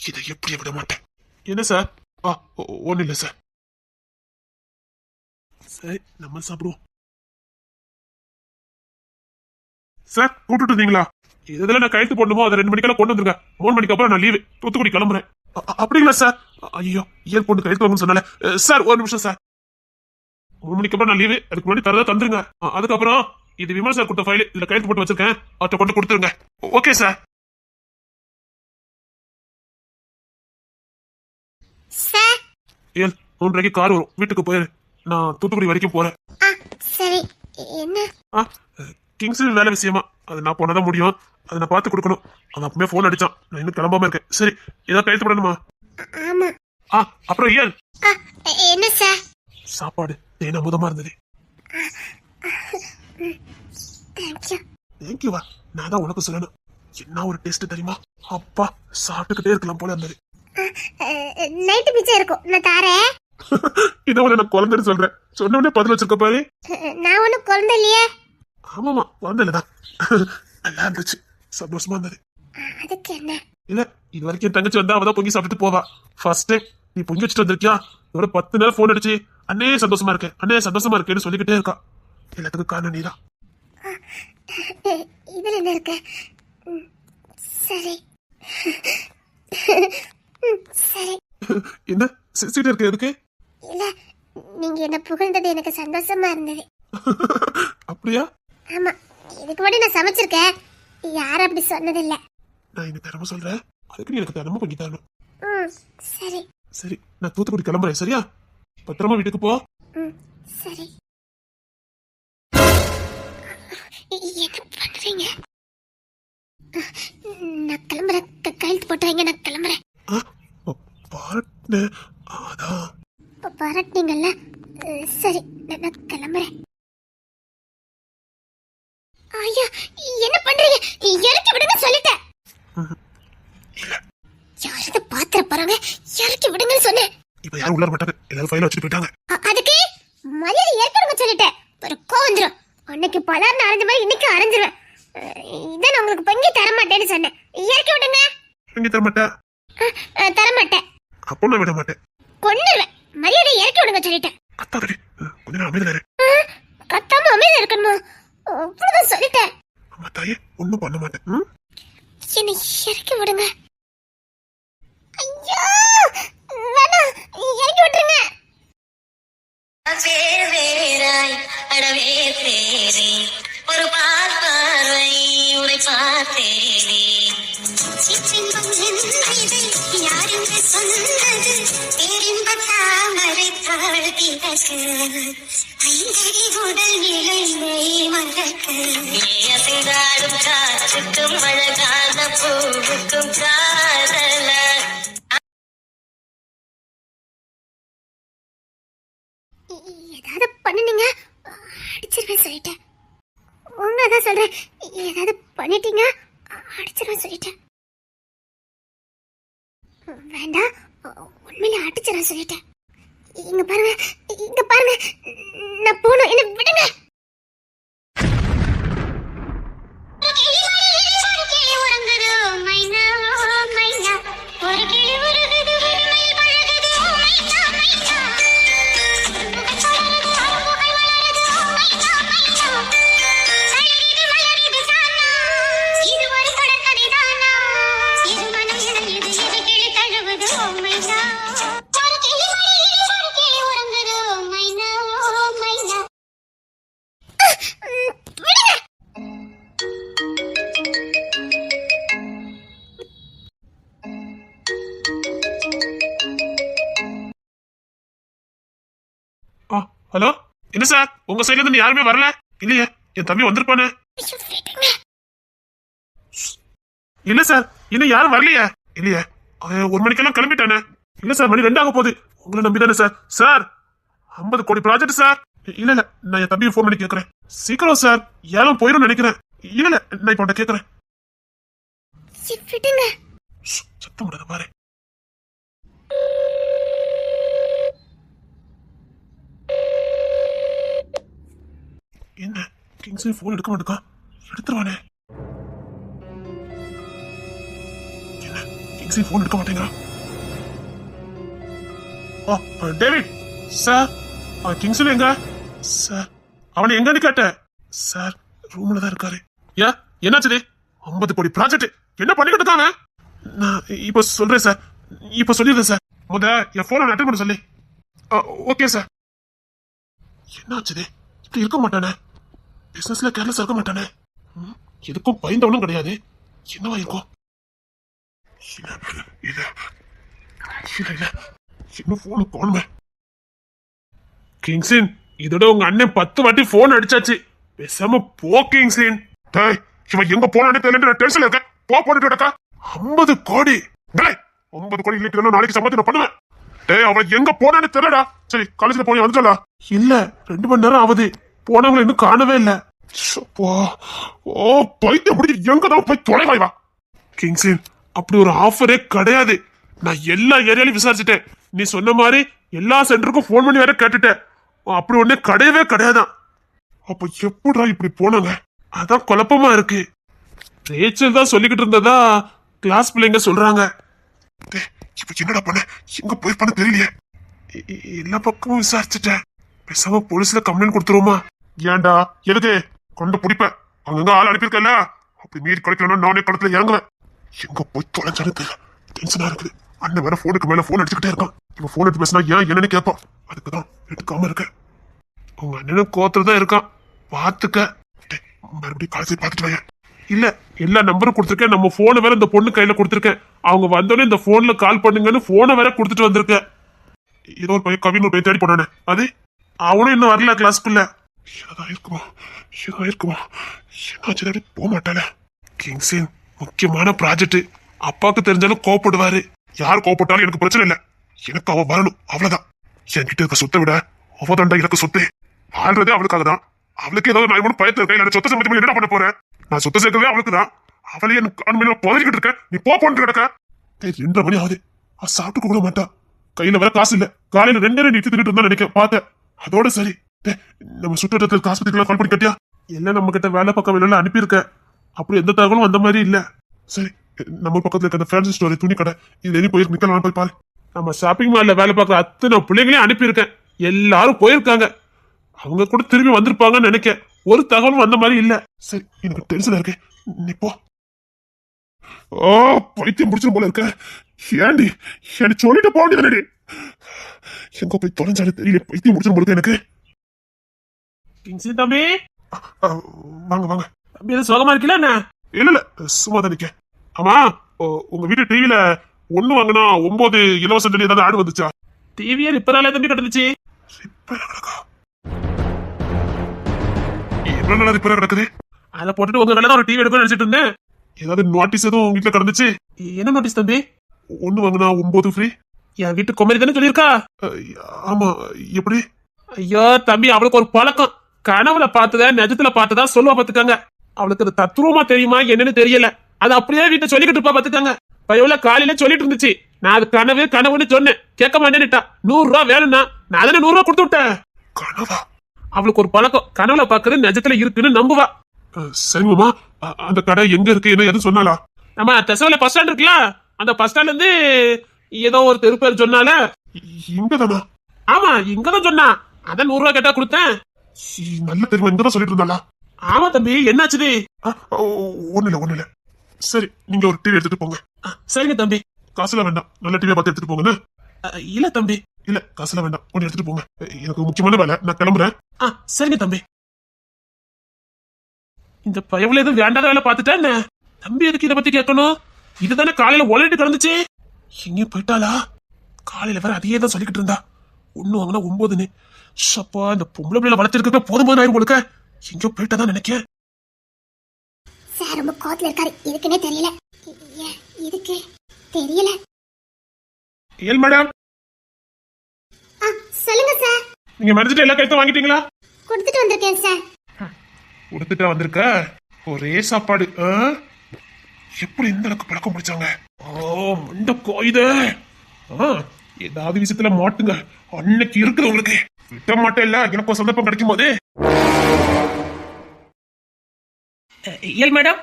[SPEAKER 2] இதை எப்படி விட மாட்டேன். என்ன சார்? ஒண்ணு இல்ல சார். சரி, நம்ம சாப்பிடுவோம். சார், கூப்பிட்டு இருந்தீங்களா? இதெல்லாம் நான் கையெழுத்து போடணுமோ அதை 2 மணிக்கெல்லாம் கொண்டு வந்துருங்க. 3 மணிக்கு அப்புறம் நான் லீவு, தூத்துக்குடி கிளம்புறேன். அப்படிங்களா சார்? ஐயோ, ஏன் பொண்ணு கையெழுத்து வாங்கன்னு சொன்னால. சார் ஒரு நிமிஷம் சார். 3 மணிக்கு அப்புறம் நான் லீவு, அதுக்கு முன்னாடி தரதா தந்துருங்க. அதுக்கப்புறம் இது விமல் சார் கொடுத்த ஃபைல், இதுல கையெழுத்து போட்டு வச்சிருக்கேன், அவர்கிட்ட கொண்டு கொடுத்துருங்க. Okay sir.
[SPEAKER 1] சார்,
[SPEAKER 2] 3:30 கார் வரும், வீட்டுக்கு போயிரு. நான் தூத்துக்குடி வரைக்கும் போறேன்.
[SPEAKER 1] சரி. என்ன?
[SPEAKER 2] கிங்ஸ்ல வேலை விஷயமா, அது நான் போனதான் முடியும். அதை நான் பார்த்து கொடுக்கணும். அவன் அப்பவே போன் அடிச்சான், நான் இன்னும் கிளம்பாம இருக்கேன். சரி, ஏதாவது கையெழுத்து போடணுமா?
[SPEAKER 1] ஆமா.
[SPEAKER 2] அப்புறம் ஏன்?
[SPEAKER 1] என்ன சார்?
[SPEAKER 2] சாப்பாடு தேன அமுதமா இருந்தது. தேங்க்யூவா? நான் தான் உனக்கு சொல்லணும். என்ன ஒரு டேஸ்ட் தெரியுமா? அப்பா, சாப்பிட்டுக்கிட்டே இருக்கலாம் போல இருந்தது.
[SPEAKER 1] நைட்டு மிச்சம் இருக்கும், நான் தாரேன்.
[SPEAKER 2] இதை நான் குழந்தைன்னு சொல்றேன், சொன்ன உடனே பதில் வச்சிருக்க பாரு.
[SPEAKER 1] நான் ஒன்னும் குழந்தை இல்லையே.
[SPEAKER 2] ஆமாமா, குழந்தை இல்லதான். நல்லா இருந்துச்சு, சந்தோஷமா இருந்தது.
[SPEAKER 1] அதுக்கு என்ன?
[SPEAKER 2] இல்ல, இது வரைக்கும் என் தங்கச்சி வந்தா அவதான் பொங்கி சாப்பிட்டுட்டு போவா. ஃபர்ஸ்ட் டைம் நீ பொங்கி வச்சுட்டு வந்திருக்கியா? இதோட 10 நேரம் போன் அடிச்சு அண்ணே சந்தோஷமா இருக்கேன்னு சொல்லிக்கிட்டே இருக்கா. எல்லாத்துக்கும் காரணம் நீதான்.
[SPEAKER 1] இதுல என்ன இருக்கு? சரி சரி.
[SPEAKER 2] என்ன சிரிச்சுட்டு இருக்க? எதுக்கு?
[SPEAKER 1] இல்ல, நீங்க என்ன புகழ்ந்தது எனக்கு சந்தோஷமா இருந்தது.
[SPEAKER 2] அப்படியா?
[SPEAKER 1] ஆமா, இதுக்கு முன்னாடி நான் சமைச்சிருக்கேன், யாரும் அப்படி சொன்னதில்லை.
[SPEAKER 2] நான் இந்த திறமை சொல்றேன், அதுக்கு நீ எனக்கு திறமை பண்ணி தரணும்.
[SPEAKER 1] சரி
[SPEAKER 2] சரி, நான் தூத்துக்குடி கிளம்புறேன், சரியா? பத்திரமா வீட்டுக்கு போ.
[SPEAKER 1] சரி. என்ன பண்றீங்க? நான் கிளம்புறேன், கையெழுத்து போட்டு வைங்க, நான் கிளம்புறேன். பாராட்டினீங்கல்ல, சரி, நான் கிளம்புறேன். ஐயா, என்ன பண்றீங்க? இறக்கி விடுங்க சொல்லிட்டேன். யாராவது பாத்திர போறாங்க, இறக்கி விடுங்க சொன்னேன்.
[SPEAKER 2] இப்ப யாரும் உள்ள மாட்டாங்க, எல்லாரும் ஃபைல வச்சுட்டு போயிட்டாங்க.
[SPEAKER 1] அதுக்கு மரியாதை ஏற்கனவே சொல்லிட்டேன். ஒரு கோவம் வந்துடும். அன்னைக்கு பலர்னு அரைஞ்ச மாதிரி இன்னைக்கு அரைஞ்சிருவேன். இதான் நான் உங்களுக்கு பங்கி தரமாட்டேன்னு சொன்னேன். இறக்கி விடுங்க.
[SPEAKER 2] பங்கி தரமாட்டேன்?
[SPEAKER 1] தரமாட்டேன்.
[SPEAKER 2] அப்போ நான் விட மாட்டேன்,
[SPEAKER 1] கொன்னுருவேன். மரியாதை இறக்கி விடுங்க சொல்லிட்டேன்.
[SPEAKER 2] கத்தாதடி, கொஞ்ச நேரம் அமைதியா இரு.
[SPEAKER 1] கத்தாம அமைதியா இருக்கணுமா? அவ்வளவுதான் சொல்லிட்டேன்.
[SPEAKER 2] அம்மா தாயே, ஒண்ணும் பண்ண மாட்டேன்.
[SPEAKER 1] என்னை இறக்கி விடுங்க. ஐயோ, வேணாம், இறக்கி விட்டுருங்க.
[SPEAKER 3] ஒரு பார்வை உரை பார்த்தேனே, யாரும் சொன்னது பேரின்ப தாமரை தாழ்த்தினக்கு, ஐந்தடி உடல் நிலைமை மறக்க, அசைந்தாடும் காற்றுக்கும் அழகான பூவுக்கும் காதல.
[SPEAKER 1] ஏதாவது பண்ணுனீங்க அடிச்சிருவேன் சொல்லிட்டேன். உண்மைதான் சொல்றேன், ஏதாவது பண்ணிட்டீங்க அடிச்சிருவேன் சொல்லிட்டேன். வேண்டாம், உண்மையில அடிச்சிருவேன் சொல்லிட்டேன். இங்க பாருங்க, நான் போகணும், என்ன விடுங்க.
[SPEAKER 3] ஒரு
[SPEAKER 2] ஹலோ, என்ன சார் உங்க சைடுல இருந்து யாருமே வரல? இல்லையே, என் தம்பி வந்திருப்பானே. இல்ல சார், இன்னும் யாரும் வரலையே. இல்லையே, அவன் 1 மணிக்கெல்லாம் கிளம்பிட்டானே. இல்ல சார், மணி 2 ஆக போகுது. உங்களை நம்பி தானே சார். சார் 50 கோடி ப்ராஜெக்ட் சார். இல்ல இல்ல, நான் என் தம்பியை ஃபோன் பண்ணி கேட்கறேன். சீக்கிரம் சார், ஏலம் போயிடும் நினைக்கிறேன். இல்ல இல்ல, நான் இப்ப கேட்கறேன். சத்தம் விடாத பாரு. என்ன கிங்ஸே போன் எடுக்க மாட்டேக்கான்? எடுத்துருவானே. என்ன கிங்ஸே போன் எடுக்க மாட்டேங்கிறான்? டேவிட் சார், கிங்ஸே எங்க சார்? அவனை எங்கன்னு கேட்ட சார்? ரூம்ல தான் இருக்காரு. ஏன் என்னாச்சு? 50 கோடி ப்ராஜெக்ட் என்ன பண்ணிக்கிட்டு இருக்காங்க? நான் இப்ப சொல்றேன் சார், இப்ப சொல்லிடுறேன் சார். என் போனை அட்டெண்ட் பண்ண சொல்லி. Okay sir. என்னாச்சு? இப்படி இருக்க மாட்டானே, பிசினஸ்ல கேர்லெஸ் இருக்க மாட்டானே. எதுக்கும் பயந்தவனும் கிடையாது. என்னவா இருக்கும்? இன்னும் போனு காணுமே. கிங்ஸின், இதோட உங்க அண்ணன் 10 வாட்டி போன் அடிச்சாச்சு. பேசாம போ கிங்ஸின். டேய், இவன் எங்க போனானே தெரியல, நான் டென்ஷன்ல இருக்கேன். போட்டு கிடக்கா. 50 கோடி 50 கோடி இல்லைக்கு நாளைக்கு சம்பளத்தை நான் பண்ணுவேன். டேய், அவன் எங்க போனானே தெரியலடா. சரி, காலேஜ்ல போய் வந்துட்டா? இல்ல, 2 மணி நேரம் ஆகுது. போனவங்களை இன்னும் காணவே இல்ல. பைத்தியம் முடிஞ்சு எங்கதான் போய் தொலைவாய்வா. கிங்ஸின், அப்படி ஒரு ஆஃபரே கிடையாது. நான் எல்லா ஏரியாலையும் விசாரிச்சுட்டேன். நீ சொன்ன மாதிரி எல்லா சென்டருக்கும் போன் பண்ணி வேற கேட்டுட்டேன். அப்படி ஒண்ணே கிடையவே கிடையாதான். அப்ப எப்படா இப்படி போனாங்க? அதான் குழப்பமா இருக்கு. ரேச்சல் தான் சொல்லிக்கிட்டு இருந்ததா கிளாஸ் பிள்ளைங்க சொல்றாங்க. இப்ப என்னடா பண்ண? எங்க போய் பண்ண தெரியலையே. எல்லா பக்கமும் விசாரிச்சுட்டேன். பேசாம போலீஸ்ல கம்ப்ளைண்ட் கொடுத்துருவோமா? ஏன்டா, எதுக்கு? கொண்டு பிடிப்பேன். அங்கங்க ஆள் அனுப்பியிருக்கல. அப்படி மீறி கிடைக்கலன்னா நானே களத்துல இறங்குவேன். எங்க போய் தொலைஞ்சாலும் தெரியல. டென்ஷனா இருக்குது. அண்ணன் வேற போனுக்கு மேல போன் அடிச்சுக்கிட்டே இருக்கான். இவன் போன் எடுத்து பேசினா ஏன் என்னன்னு கேட்பான். அதுக்குதான் எடுக்காம இருக்க. உங்க அண்ணனும் கோத்துல தான் இருக்கான், பாத்துக்க. மறுபடியும் காலேஜ் பாத்துட்டு வாங்க. இல்ல, எல்லா நம்பரும் கொடுத்துருக்கேன். நம்ம போனை வேற இந்த பொண்ணு கையில கொடுத்துருக்கேன். அவங்க வந்தோடனே இந்த போன்ல கால் பண்ணுங்கன்னு போனை வேற கொடுத்துட்டு வந்திருக்கேன். ஏதோ ஒரு பையன் கவின் ஒரு பையன் தேடி போனானே, அது அவனும் இன்னும் வரல கிளாஸ்க்குள்ள. ஏதா இருக்குமா? என்னாச்சு? போக மாட்டாள. கிங்ஸின், முக்கியமான ப்ராஜெக்ட். அப்பாவுக்கு தெரிஞ்சாலும் கோவப்படுவாரு. யார் கோவப்பட்டாலும் எனக்கு பிரச்சனை இல்ல. எனக்கு அவ வரணும், அவ்வளவுதான். என்கிட்ட இருக்க சொத்தை விட அவதாண்டா எனக்கு சொத்து. ஆள்றதே அவளுக்காக தான். அவளுக்கு ஏதாவது நான் இவனு பயத்துல இருக்கேன். சொத்தை சம்பந்தம் என்ன பண்ண போறேன்? நான் சொத்தை சேர்க்கவே அவளுக்கு தான். அவளையே எனக்கு புதறிக்கிட்டு இருக்கேன். நீ போன்னு கிடக்க. 2:30 மணி ஆகுது. சாப்பிட்டு கூட மாட்டா. கையில வேற காசு இல்ல. காலையில 2 நீ திட்டு இருந்தா நினைக்க பார்த்தேன். அதோட சரி, நம்ம சுற்றுவட்டத்தில் ஆஸ்பத்திரிக்கெல்லாம் கால் பண்ணி கட்டியா? எல்லாம் நம்ம கிட்ட வேலை பக்கம் வேலை அனுப்பியிருக்க. அப்படி எந்த தகவலும் வந்த மாதிரி இல்ல. சரி, நம்ம பக்கத்துல இருக்க ஃபேன்சி ஸ்டோர் துணி கடை இது போயிருக்கு. நிக்கலாம் போய் பாரு. நம்ம ஷாப்பிங் மால்ல வேலை பார்க்குற அத்தனை பிள்ளைங்களையும் அனுப்பியிருக்கேன். எல்லாரும் போயிருக்காங்க. அவங்க கூட திரும்பி வந்திருப்பாங்கன்னு நினைக்க. ஒரு தகவலும் வந்த மாதிரி இல்ல. சரி, எனக்கு டென்ஷனா இருக்கு. நீ போ. பைத்தியம் முடிச்சிடும் போல இருக்க. ஏண்டி எனக்கு சொல்லிட்டு போக வேண்டியதானடி? எங்க போய் தொலைஞ்சாலும் தெரியல. பைத்தியம் முடிச்சிடும் போல எனக்கு. தம்பி வாங்க வாங்க. தம்பி எதுவும் சோகமா இருக்கல? என்ன? இல்ல இல்ல, சும்மா தான் நிக்க. ஆமா, உங்க வீட்டு டிவில 1 வாங்கினா 9 இலவச ஏதாவது ஆடு வந்துச்சா? டிவியே ரிப்பரால தம்பி கிடந்துச்சு. எவ்வளவு நாளா ரிப்பரா கிடக்குது? அதை போட்டுட்டு உங்க வேலை தான் ஒரு டிவி எடுக்கணும்னு நினைச்சிட்டு இருந்தேன். ஏதாவது நோட்டீஸ் எதுவும் உங்க வீட்டுல கிடந்துச்சு? என்ன நோட்டீஸ் தம்பி? 1 வாங்கினா 9 ஃப்ரீ. என் வீட்டு குமரி தானே சொல்லியிருக்கா? ஆமா. எப்படி? ஐயோ தம்பி, அவளுக்கு ஒரு பழக்கம். கனவுல பார்த்ததா நிஜத்துல பார்த்ததா சொல்லுவா பாத்துக்காங்க. அவளுக்கு அது தத்துவமா தெரியுமா என்னன்னு தெரியல. அது அப்படியே வீட்டை சொல்லிக்கிட்டு இருப்பா பாத்துக்காங்க. பையவுல காலையில சொல்லிட்டு இருந்துச்சு. நான் அது கனவுன்னு சொன்னேன். கேட்க மாட்டேன்னுட்டா. 100 ரூபா வேணும்னா நான் தானே 100 ரூபா கொடுத்து விட்டேன். கனவா? அவளுக்கு ஒரு பழக்கம். கனவுல பாக்குறது நிஜத்துல இருக்குன்னு நம்புவா. சரிங்கம்மா, அந்த கடை எங்க இருக்கு என்ன எதுவும் சொன்னாலா? நம்ம தெசவல பஸ் ஸ்டாண்ட் இருக்குல்ல, அந்த பஸ் ஸ்டாண்ட்ல இருந்து ஏதோ ஒரு தெரு பேர் சொன்னால. இங்கதானா? ஆமா, இங்கதான் சொன்னா. அதான் 100 ரூபா கேட்டா கொடுத்தேன். நல்ல தெரியுமா? இங்கதான் சொல்லிட்டு இருந்தாளா? ஆமா தம்பி, என்னாச்சு? ஒண்ணு இல்ல. சரி, நீங்க ஒரு டிவி எடுத்துட்டு போங்க. சரிங்க தம்பி. காசுல வேண்டாம், நல்ல டிவியை பார்த்து எடுத்துட்டு போங்க. இல்ல தம்பி, இல்ல காசுல வேண்டாம், ஒண்ணு எடுத்துட்டு போங்க. எனக்கு முக்கியமான வேலை, நான் கிளம்புறேன். சரிங்க தம்பி. இந்த பயவுல எதுவும் வேண்டாத வேலை பார்த்துட்டா என்ன? தம்பி எதுக்கு இதை பத்தி கேட்கணும்? இதுதானே காலையில ஒளிட்டு கிடந்துச்சு. எங்கேயும் போயிட்டாளா? காலையில வேற அதையே தான் சொல்லிக்கிட்டு இருந்தா. ஒண்ணு வாங்கினா 9. ஷப்பா, இந்த பொம்பளை பிள்ளைல வளர்த்திருக்க போதும் போதும் ஆயிரும் உங்களுக்கு. எங்கேயோ போயிட்டதான் நினைக்கேன்.
[SPEAKER 1] சார் ரொம்ப கோவத்துல இருக்காரு, எதுக்குன்னே தெரியல. எதுக்கு தெரியல.
[SPEAKER 2] ஏல் மேடம்,
[SPEAKER 1] சொல்லுங்க சார்.
[SPEAKER 2] நீங்க மறைச்சிட்டு எல்லா கைத்தும் வாங்கிட்டீங்களா?
[SPEAKER 1] கொடுத்துட்டு வந்திருக்கேன் சார்.
[SPEAKER 2] கொடுத்துட்டா வந்திருக்க. ஒரே சாப்பாடு. எப்படி இந்த அளவுக்கு பழக்கம் முடிச்சாங்க? மண்ட கோயுது. ஏதாவது விஷயத்துல மாட்டுங்க, அன்னைக்கு இருக்குது உங்களுக்கு. விட்ட மாட்டேன் இல்ல, எனக்கு ஒரு சந்தர்ப்பம் கிடைக்கும் போது.
[SPEAKER 4] ஏல் மேடம்,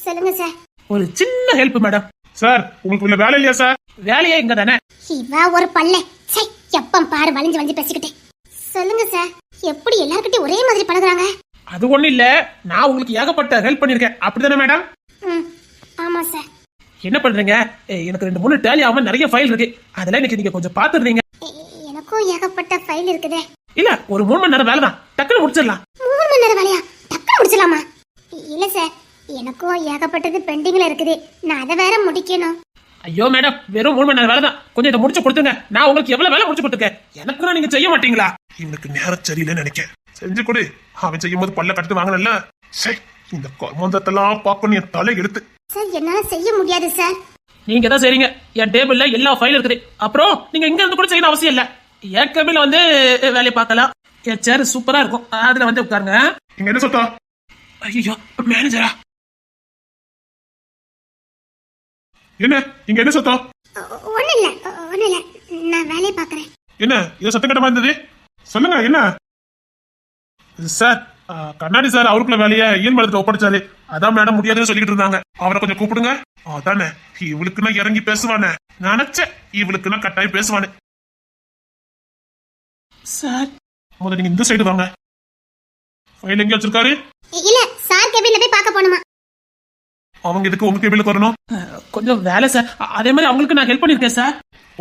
[SPEAKER 1] சொல்லுங்க சார்.
[SPEAKER 4] ஒரு சின்ன ஹெல்ப் மேடம்.
[SPEAKER 2] சார், உங்களுக்கு உள்ள வேலை இல்லையா சார்?
[SPEAKER 4] வேலையே இங்க தானே.
[SPEAKER 1] இவா ஒரு பல்ல எப்பம் பாரு வளைஞ்சு வளைஞ்சு பேசிக்கிட்டே. சொல்லுங்க சார், எப்படி எல்லார்கிட்டயும் ஒரே மாதிரி பழகுறாங்க?
[SPEAKER 4] அது ஒண்ணு இல்ல, நான் உங்களுக்கு ஏகப்பட்ட ஹெல்ப் பண்ணிருக்கேன், அப்படிதானே மேடம்?
[SPEAKER 1] ஆமா சார்.
[SPEAKER 4] என்ன பண்றீங்க? எனக்கு 2-3 டேலி ஆகாம நிறைய ஃபைல் இருக்கு, அதெல்லாம் இன்னைக்கு நீங்க கொஞ்சம் பாத்துறீங்க.
[SPEAKER 1] எனக்கும் ஏகப்பட்ட ஃபைல் இருக்குதே.
[SPEAKER 4] இல்ல, ஒரு 3 மணி நேரம் வேலை தான், டக்குனு முடிச்சிடலாம்.
[SPEAKER 1] 3 மணி நேரம் வேலையா? டக்குனு முடிச்சிடலாமா? இல்ல சார், எனக்கும் ஏகப்பட்டது பெண்டிங்ல இருக்குது, நான் அதை வேற முடிக்கணும்.
[SPEAKER 4] ஐயோ மேடம், வெறும் 3 மணி நேரம் வேலை தான், கொஞ்சம் இதை முடிச்சு கொடுத்துங்க. நான் உங்களுக்கு எவ்வளவு வேலை முடிச்சு கொடுத்துருக்கேன், எனக்கு நீங்க செய்ய மாட்டீங்களா?
[SPEAKER 2] இவனுக்கு நேரம் சரியில்லைன்னு நினைக்கேன். செஞ்சு கொடு. அவன் செய்யும் போது பல்ல கட்டு வாங்கல. சரி, இந்த கர்மந்தத்தெல்லாம் பார்க்கணும் என் தலை எடுத்து.
[SPEAKER 1] சார், என்னால செய்ய முடியாது சார்.
[SPEAKER 4] நீங்க தான் செய்றீங்க. என் டேபிள்ல எல்லா ஃபைல் இருக்குது. அப்புறம் நீங்க இங்க இருந்து கூட செய்யணும் அவசியம் இல்ல. என் கேபிள்ல வந்து வேலையை பார்க்கலாம். என் சேர் சூப்பரா இருக்கும், அதுல வந்து உட்காருங்க.
[SPEAKER 2] இங்க என்ன சொத்தா?
[SPEAKER 4] ஐயோ, மேனேஜரா?
[SPEAKER 2] என்ன இங்க என்ன சத்தம்?
[SPEAKER 1] ஒண்ணு இல்ல, நான் வேலையை பாக்குறேன்.
[SPEAKER 2] என்ன இது சத்தம் கட்டமா இருந்தது? சொல்லுங்க என்ன? சார், கண்ணாடி சார் அவருக்குள்ள வேலையை இயல் மேடத்துல ஒப்படைச்சாரு. அதான் மேடம் முடியாதுன்னு சொல்லிட்டு இருந்தாங்க. அவரை கொஞ்சம் கூப்பிடுங்க. அதானே, இவளுக்குன்னா இறங்கி பேசுவானே. நினைச்சேன் இவளுக்குன்னா கட்டாயம் பேசுவானே.
[SPEAKER 4] சார்,
[SPEAKER 2] முதல்ல நீங்க இந்த சைடு வாங்க. ஃபைல் எங்க வச்சிருக்காரு?
[SPEAKER 1] இல்ல சார், கேபின்ல போய் பார்க்க போணுமா?
[SPEAKER 2] அவங்க எதுக்கு உங்க கேபிளுக்கு வரணும்?
[SPEAKER 4] கொஞ்சம் வேலை சார், அதே மாதிரி அவங்களுக்கு நான் ஹெல்ப் பண்ணிருக்கேன் சார்.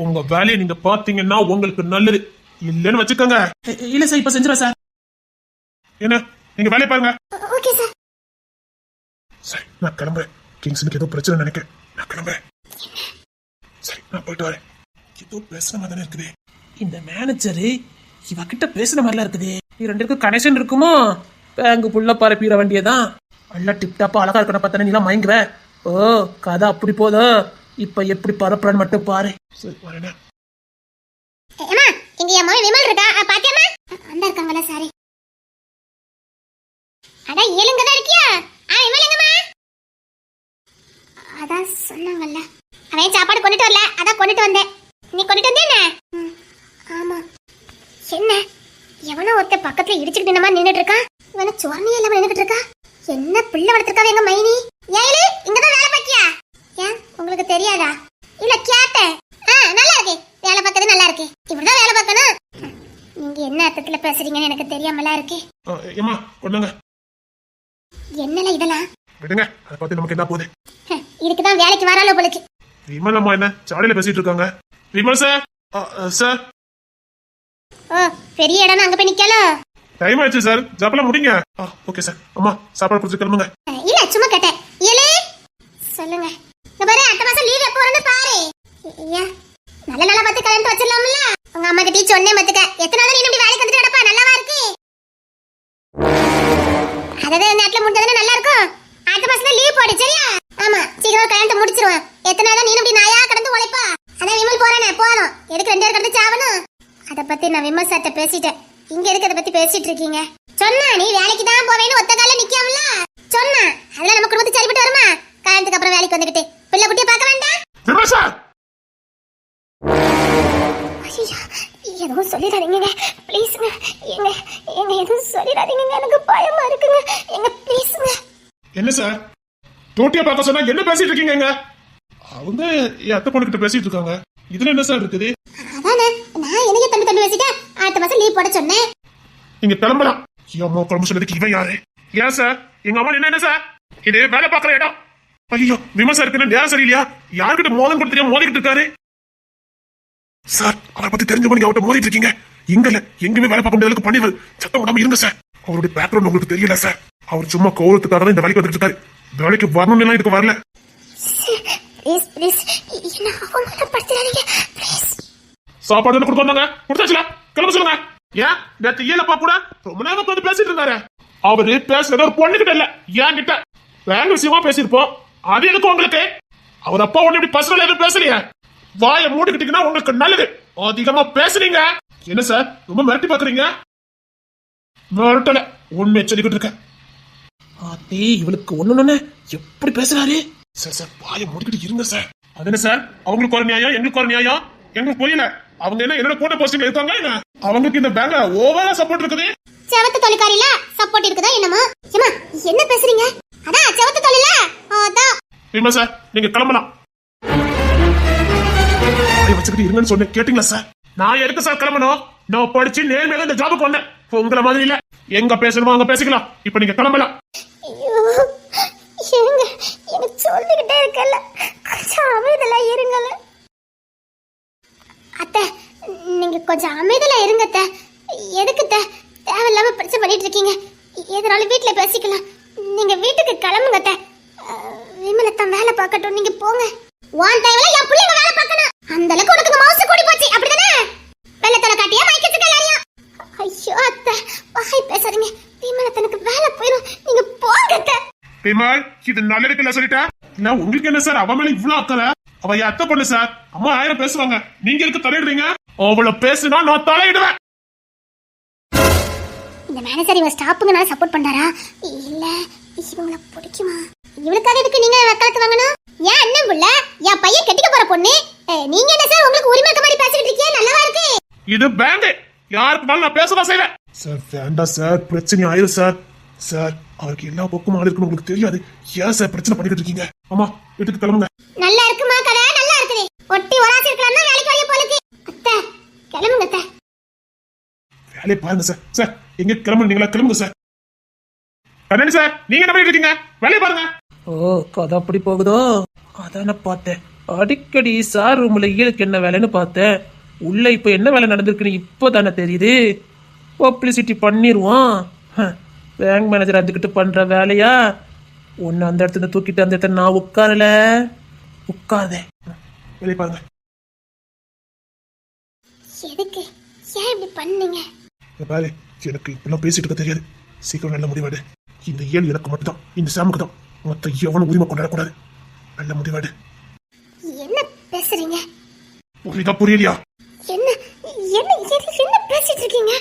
[SPEAKER 2] உங்க வேலையை நீங்க பாத்தீங்கன்னா உங்களுக்கு நல்லது, இல்லன்னு வச்சுக்கோங்க.
[SPEAKER 4] இல்ல சார், இப்ப செஞ்சிருவேன் சார்.
[SPEAKER 2] என்ன, நீங்க வேலையை பாருங்க.
[SPEAKER 1] Okay sir.
[SPEAKER 2] சரி, நான் கிளம்புறேன். கிங்ஸ்னுக்கு ஏதோ பிரச்சனை நினைக்கிறேன். நான் கிளம்புறேன். சரி, நான் போயிட்டு வரேன். ஏதோ பேசுற மாதிரி தானே இருக்குது.
[SPEAKER 4] இந்த மேனேஜரு இவகிட்ட பேசுன மாதிரிலாம் இருக்குது. நீ 2 பேருக்கு கனெக்ஷன் இருக்குமோ? பேங்கு புள்ள பரப்பிட வேண்டியதான். நல்லா டிப்டாப்பா அழகா இருக்கணும் பார்த்தா நீலாம் மயங்குவ. ஓ, கதை அப்படி போதும். இப்ப எப்படி பரப்புறான்னு மட்டும் பாரு.
[SPEAKER 2] சரி, வரேன்.
[SPEAKER 1] ஏமா, இங்க என் மகன் விமல் இருக்கா? பாத்தியாமா? அந்த இருக்காங்கல, சாரி. அட, ஏழுங்க தான் இருக்கியா? விமல் எங்கம்மா? அதான் சொன்னாங்கல்ல, அவன் சாப்பாடு கொண்டுட்டு வரல, அதான் கொண்டுட்டு வந்தேன். நீ கொண்டுட்டு வந்தே? ஆமா. என்ன, எவனோ ஒருத்த பக்கத்துல இடிச்சுக்கிட்டு நின்ன மாதிரி நின்னுட்டு இருக்கான். இவன சோர்னியா இல்லாம நின்னுட்டு இருக்கா. என்ன பிள்ளை வளர்த்திருக்காவ எங்க மைனி? ஏலி, இங்கதான் வேலை பாக்கியா? ஏன், உங்களுக்கு தெரியாதா? இல்ல, கேட்டேன். நல்லா இருக்கு, வேலை பார்க்கறது நல்லா இருக்கு. இப்படிதான் வேலை பார்க்கணும். நீங்க என்ன அர்த்தத்துல பேசுறீங்கன்னு எனக்கு தெரியாமலா இருக்கு.
[SPEAKER 2] ஏமா கொள்ளுங்க.
[SPEAKER 1] என்னல இதெல்லாம்?
[SPEAKER 2] விடுங்க, அதை பார்த்து நமக்கு என்ன போகுது?
[SPEAKER 1] இதுக்குதான் வேலைக்கு வராலோ போலுக்கு.
[SPEAKER 2] விமல் அம்மா என்ன சாலையில பேசிட்டு இருக்காங்க. Vimal sir, sir.
[SPEAKER 1] ஓ, பெரிய இடம், அங்க போய் நிக்கலோ.
[SPEAKER 2] டைம் ஆயிடுச்சு சார், ஜாப்பெல்லாம் முடிங்க. Okay sir. அம்மா சாப்பாடு குடிச்சு கிளம்புங்க.
[SPEAKER 1] இல்ல, சும்மா கேட்டேன். ஏலே, சொல்லுங்க. இந்த பாரு, அடுத்த மாசம் லீவ் எப்போ வரணும் பாரு. ஐயா, நல்ல நாளா பார்த்து கல்யாணம் வச்சிடலாம்ல. உங்க அம்மா கிட்ட சொன்னேன் பாத்துக்க. எத்தனை நாள் நீ இப்படி வேலைக்கு வந்துட்டு கிடப்பா? நல்லாவா இருக்கு? அதாவது நேரத்துல முடிஞ்சதுன்னா நல்லா இருக்கும். அடுத்த மாசம் லீவ் போடு, சரியா? ஆமா, சீக்கிரம் கல்யாணத்தை முடிச்சிருவேன். எத்தனை நாள் நீ இப்படி நாயா கடந்து உழைப்பா? அதான் விமல் போறானே, போகணும். எதுக்கு 2 பேர் கடந்து சாவணும்? அத பத்தி நான் விமல் சார்ட்ட பேசிட்டேன். இங்க எதுக்கு அதை பத்தி பேசிட்டு இருக்கீங்க? சொன்னா நீ வேலைக்கு தான் போவேன்னு ஒத்த கால நிக்காமல சொன்னா, அதெல்லாம் நம்ம குடும்பத்துக்கு சரிப்பட்டு வருமா? கல்யாணத்துக்கு அப்புறம் வேலைக்கு வந்துகிட்டு பிள்ளை குட்டியை பார்க்க வேண்டாம்? எதுவும் சொல்லிடாதீங்க ப்ளீஸுங்க. எங்க எதுவும் சொல்லிடாதீங்க, எனக்கு பயமா இருக்குங்க. எங்க ப்ளீஸுங்க.
[SPEAKER 2] என்ன சார், டோட்டியா பார்க்க சொன்னா என்ன பேசிட்டு இருக்கீங்க? அவங்க என் அத்தை பொண்ணுகிட்ட பேசிட்டு இருக்காங்க. இதுல என்ன சார் இருக்குது?
[SPEAKER 1] அதானே, நான் எனக்கு தம்பி பேசிட்டேன். அடுத்த மாசம் லீவ் போட சொன்னேன்.
[SPEAKER 2] நீங்க கிளம்பலாம். அம்மா குழம்பு சொன்னதுக்கு இவன் யாரு? ஏன் சார், எங்க அம்மா என்ன சார், இது வேலை பார்க்குற இடம். ஐயோ, விமல் சார் இருக்குன்னு நேரம் சரியில்லையா? யாருக்கிட்ட மோதம் கொடுத்துறியா மோதிக்கிட்டு இருக்காரு சார். அவரை பத்தி தெரிஞ்ச நீங்க அவர்கிட்ட மோதிட்டு இருக்கீங்க. எங்கல எங்குமே வேலை பார்க்க முடியாத பண்ணிடுவாரு. சத்தம் விடாம இருங்க சார். அவருடைய பேக்ரவுண்ட் உங்களுக்கு தெரியல சார். அவர் சும்மா கோவத்துக்காக தான் இந்த வேலைக்கு வந்துட்டு இருக்காரு. வேலைக்கு வரணும்னு இதுக்கு வரல.
[SPEAKER 1] ப்ளீஸ் ப்ளீஸ், என்ன அவமானப்படுத்தாதீங்க ப்ளீஸ்.
[SPEAKER 2] சாப்பாடு கொடுக்க வந்தாங்க, கொடுத்தாச்சுல. கிளம்ப சொல்லுங்க. ஏன் நேத்து ஏலப்பா கூட ரொம்ப நேரம் உட்காந்து பேசிட்டு இருந்தாரு. அவரு பேசுறது ஒரு பொண்ணுகிட்ட இல்ல, ஏன் கிட்ட பேங்க் விஷயமா பேசிருப்போம். அது எதுக்கு உங்களுக்கு? அவர் அப்பா ஒண்ணு இப்படி பர்சனல் எதுவும் பேசலையே. வாயை மூடிக்கிட்டீங்கன்னா உங்களுக்கு நல்லது. அதிகமா பேசுறீங்க. என்ன சார் ரொம்ப மிரட்டி பாக்குறீங்க? மிரட்டல, உண்மை சொல்லிக்கிட்டு இருக்கேன்.
[SPEAKER 4] ஆத்தி இவளுக்கு ஒண்ணு எப்படி பேசுறாரு.
[SPEAKER 2] சார் சார் வாயை மூடிக்கிட்டு இருங்க சார். அது என்ன சார், அவங்களுக்கு ஒரு நியாயம் எங்களுக்கு ஒரு நியாயம். எங்களுக்கு புரியல. அவங்க என்ன என்னோட கூட போஸ்டிங் இருக்காங்க என்ன? அவங்களுக்கு இந்த பேங்க்ல ஓவரா சப்போர்ட் இருக்குது.
[SPEAKER 1] செவத்து தொழிற்காரில சப்போர்ட் இருக்குதா என்னமா? ஏமா என்ன பேசுறீங்க? அதான் செவத்து தொழில அதான்.
[SPEAKER 2] இல்ல சார், நீங்க கிளம்பலாம். வச்சுக்கிட்டு இருங்கன்னு சொன்னேன், கேட்டீங்களா சார்? நான் எதுக்கு சார் கிளம்பணும்? நான் படிச்சு நேர்மையாக இந்த ஜாபுக்கு வந்தேன். உங்களை மாதிரி இல்ல, எங்க பேசணுமோ அங்க பேசிக்கலாம். இப்ப நீங்க கிளம்பலாம்.
[SPEAKER 1] ஐயோ ஏங்க எனக்கு சொல்லிக்கிட்டே இருக்கல, கொஞ்சம் அமைதியா இருங்கல. அத்தை நீங்க கொஞ்சம் அமைதியா இருங்க அத்தை. எதுக்கு அத்தை தேவையில்லாம பிரச்சனை பண்ணிட்டு இருக்கீங்க? எதனால வீட்டுல பேசிக்கலாம். நீங்க வீட்டுக்கு கிளம்புங்க அத்தை. விமலத்தான் வேலை பார்க்கட்டும், நீங்க போங்க. வான் டைம்ல என் புள்ளைங்க வேலை பார்க்கணும். அந்த அளவுக்கு உனக்கு மவுசு கூடி போச்சு அப்படிதானே? வெள்ளத்தல காட்டியா மைக்கத்துக்கு எல்லாரையும். ஐயோ அத்தை வாய் பேசாதீங்க. விமலத்தனுக்கு வேலை போயிடும், நீங்க போங்க அத்தை.
[SPEAKER 2] விமல், இது நல்லதுக்கு இல்ல சொல்லிட்டா. நான் உங்களுக்கு என்ன சார் அவ மேல இவ்வளவு அக்கறை? அவ என் அத்தை பொண்ணு சார். அம்மா 1000 பேசுவாங்க, நீங்க எதுக்கு தலையிடுறீங்க? அவளை பேசுனா நான் தலையிடுவேன்.
[SPEAKER 1] இந்த மேனேஜர் இவ ஸ்டாப்புங்க நான் சப்போர்ட் பண்றாரா இல்ல இவங்கள பிடிக்குமா? இவளுக்காக எதுக்கு நீங்க வக்காலத்து வாங்கணும்? ஏன் அண்ணன் புள்ள என் பையன் கட்டிக்க போற பொண்ணு, நீங்க என்ன சார் உங்களுக்கு உரிமை இருக்க மாதிரி பேசிட்டு இருக்கீங்க? நல்லாவா இருக்கு?
[SPEAKER 2] இது பேங்க், யாருக்குனாலும் நான் பேசதான் செய்வேன். சார் வேண்டாம் சார், பிரச்சனை ஆயிரும் சார். சார் அவருக்கு எல்லா பக்கமும் ஆள் இருக்குன்னு உங்களுக்கு தெரியாது. ஏன் சார் பிரச்சனை பண்ணிட்டு இருக்கீங்க? ஆமா வீட்டுக்கு கிளம்புங்க.
[SPEAKER 1] நல்லா இருக்குமா கதை? நல்லா இருக்குது. ஒட்டி ஒராசி இருக்கலாம்னா வேலைக்கு வரைய போலுக்கு. அத்தை கிளம்புங்க அத்தை.
[SPEAKER 2] வேலையை பாருங்க சார். சார் எங்க கிளம்புறீங்களா? கிளம்புங்க சார். கண்ணனி சார், நீங்க என்ன பண்ணிட்டு இருக்கீங்க? வேலையை பாருங்க.
[SPEAKER 4] ஓ கதை அப்படி போகுதோ? அதான பார்த்தேன். அடிக்கடி சார் ரூம்ல ஈழுக்கு என்ன வேலைன்னு பார்த்தேன். உள்ள இப்ப என்ன வேலை நடந்திருக்குன்னு இப்போதானே தெரியுது. பப்ளிசிட்டி பண்ணிடுவான். பேங்க் மேனேஜர் அதுக்கிட்டு பண்ற வேலையா? ஒன்னு அந்த இடத்துல தூக்கிட்டு அந்த இடத்துல நான் உட்காரல. உட்காதே,
[SPEAKER 2] வேலையை பாருங்க.
[SPEAKER 1] எதுக்கு ஏன் இப்படி பண்ணீங்க?
[SPEAKER 2] வேலை எனக்கு இப்பெல்லாம் பேசிட்டு இருக்க தெரியாது. சீக்கிரம் நல்ல முடிவாடு. இந்த ஏழு எனக்கு மட்டும்தான், இந்த சாமுக்கு தான். மொத்த எவனும் உரிமை கொண்டாடக்கூடாது. நல்ல முடிவாடு.
[SPEAKER 1] என்ன பேசுறீங்க?
[SPEAKER 2] புரியுதா புரியலையா?
[SPEAKER 1] என்ன என்ன என்ன பேசிட்டு இருக்கீங்க?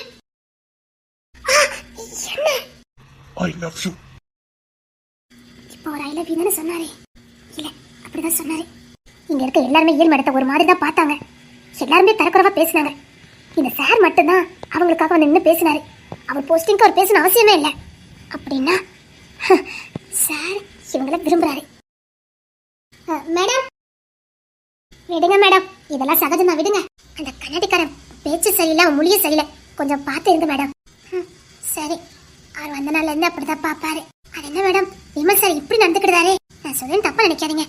[SPEAKER 1] என்ன
[SPEAKER 2] ஐ லவ் யூ.
[SPEAKER 1] இப்போ ஒரு ஐ லவ் யூ தானே சொன்னாரு? இல்ல அப்படிதான் சொன்னாரு. இங்க இருக்க எல்லாருமே ஏழு மடத்தை ஒரு மாதிரி தான் பார்த்தாங்க. எல்லாருமே தரக்குறவா பேசினாங்க. இந்த சார் மட்டும்தான் அவங்களுக்காக வந்து நின்று பேசினாரு. அவர் போஸ்டிங்க்கு அவர் பேசணும் அவசியமே இல்லை. அப்படின்னா சார் இவங்கள விரும்புறாரு. மேடம் விடுங்க மேடம், இதெல்லாம் சகஜம் தான், விடுங்க. அந்த கண்ணாடிக்காரன் பேச்சு சரியில்லை, அவன் மொழியும் சரியில்லை, கொஞ்சம் பார்த்து இருங்க மேடம். சரி, அவர் வந்த நாள்ல இருந்து அப்படிதான் பாப்பாரு. அது என்ன மேடம் விமல் சார் இப்படி நடந்துக்கிட்டாரு? நான் சொல்றேன் தப்பா நினைக்காதீங்க.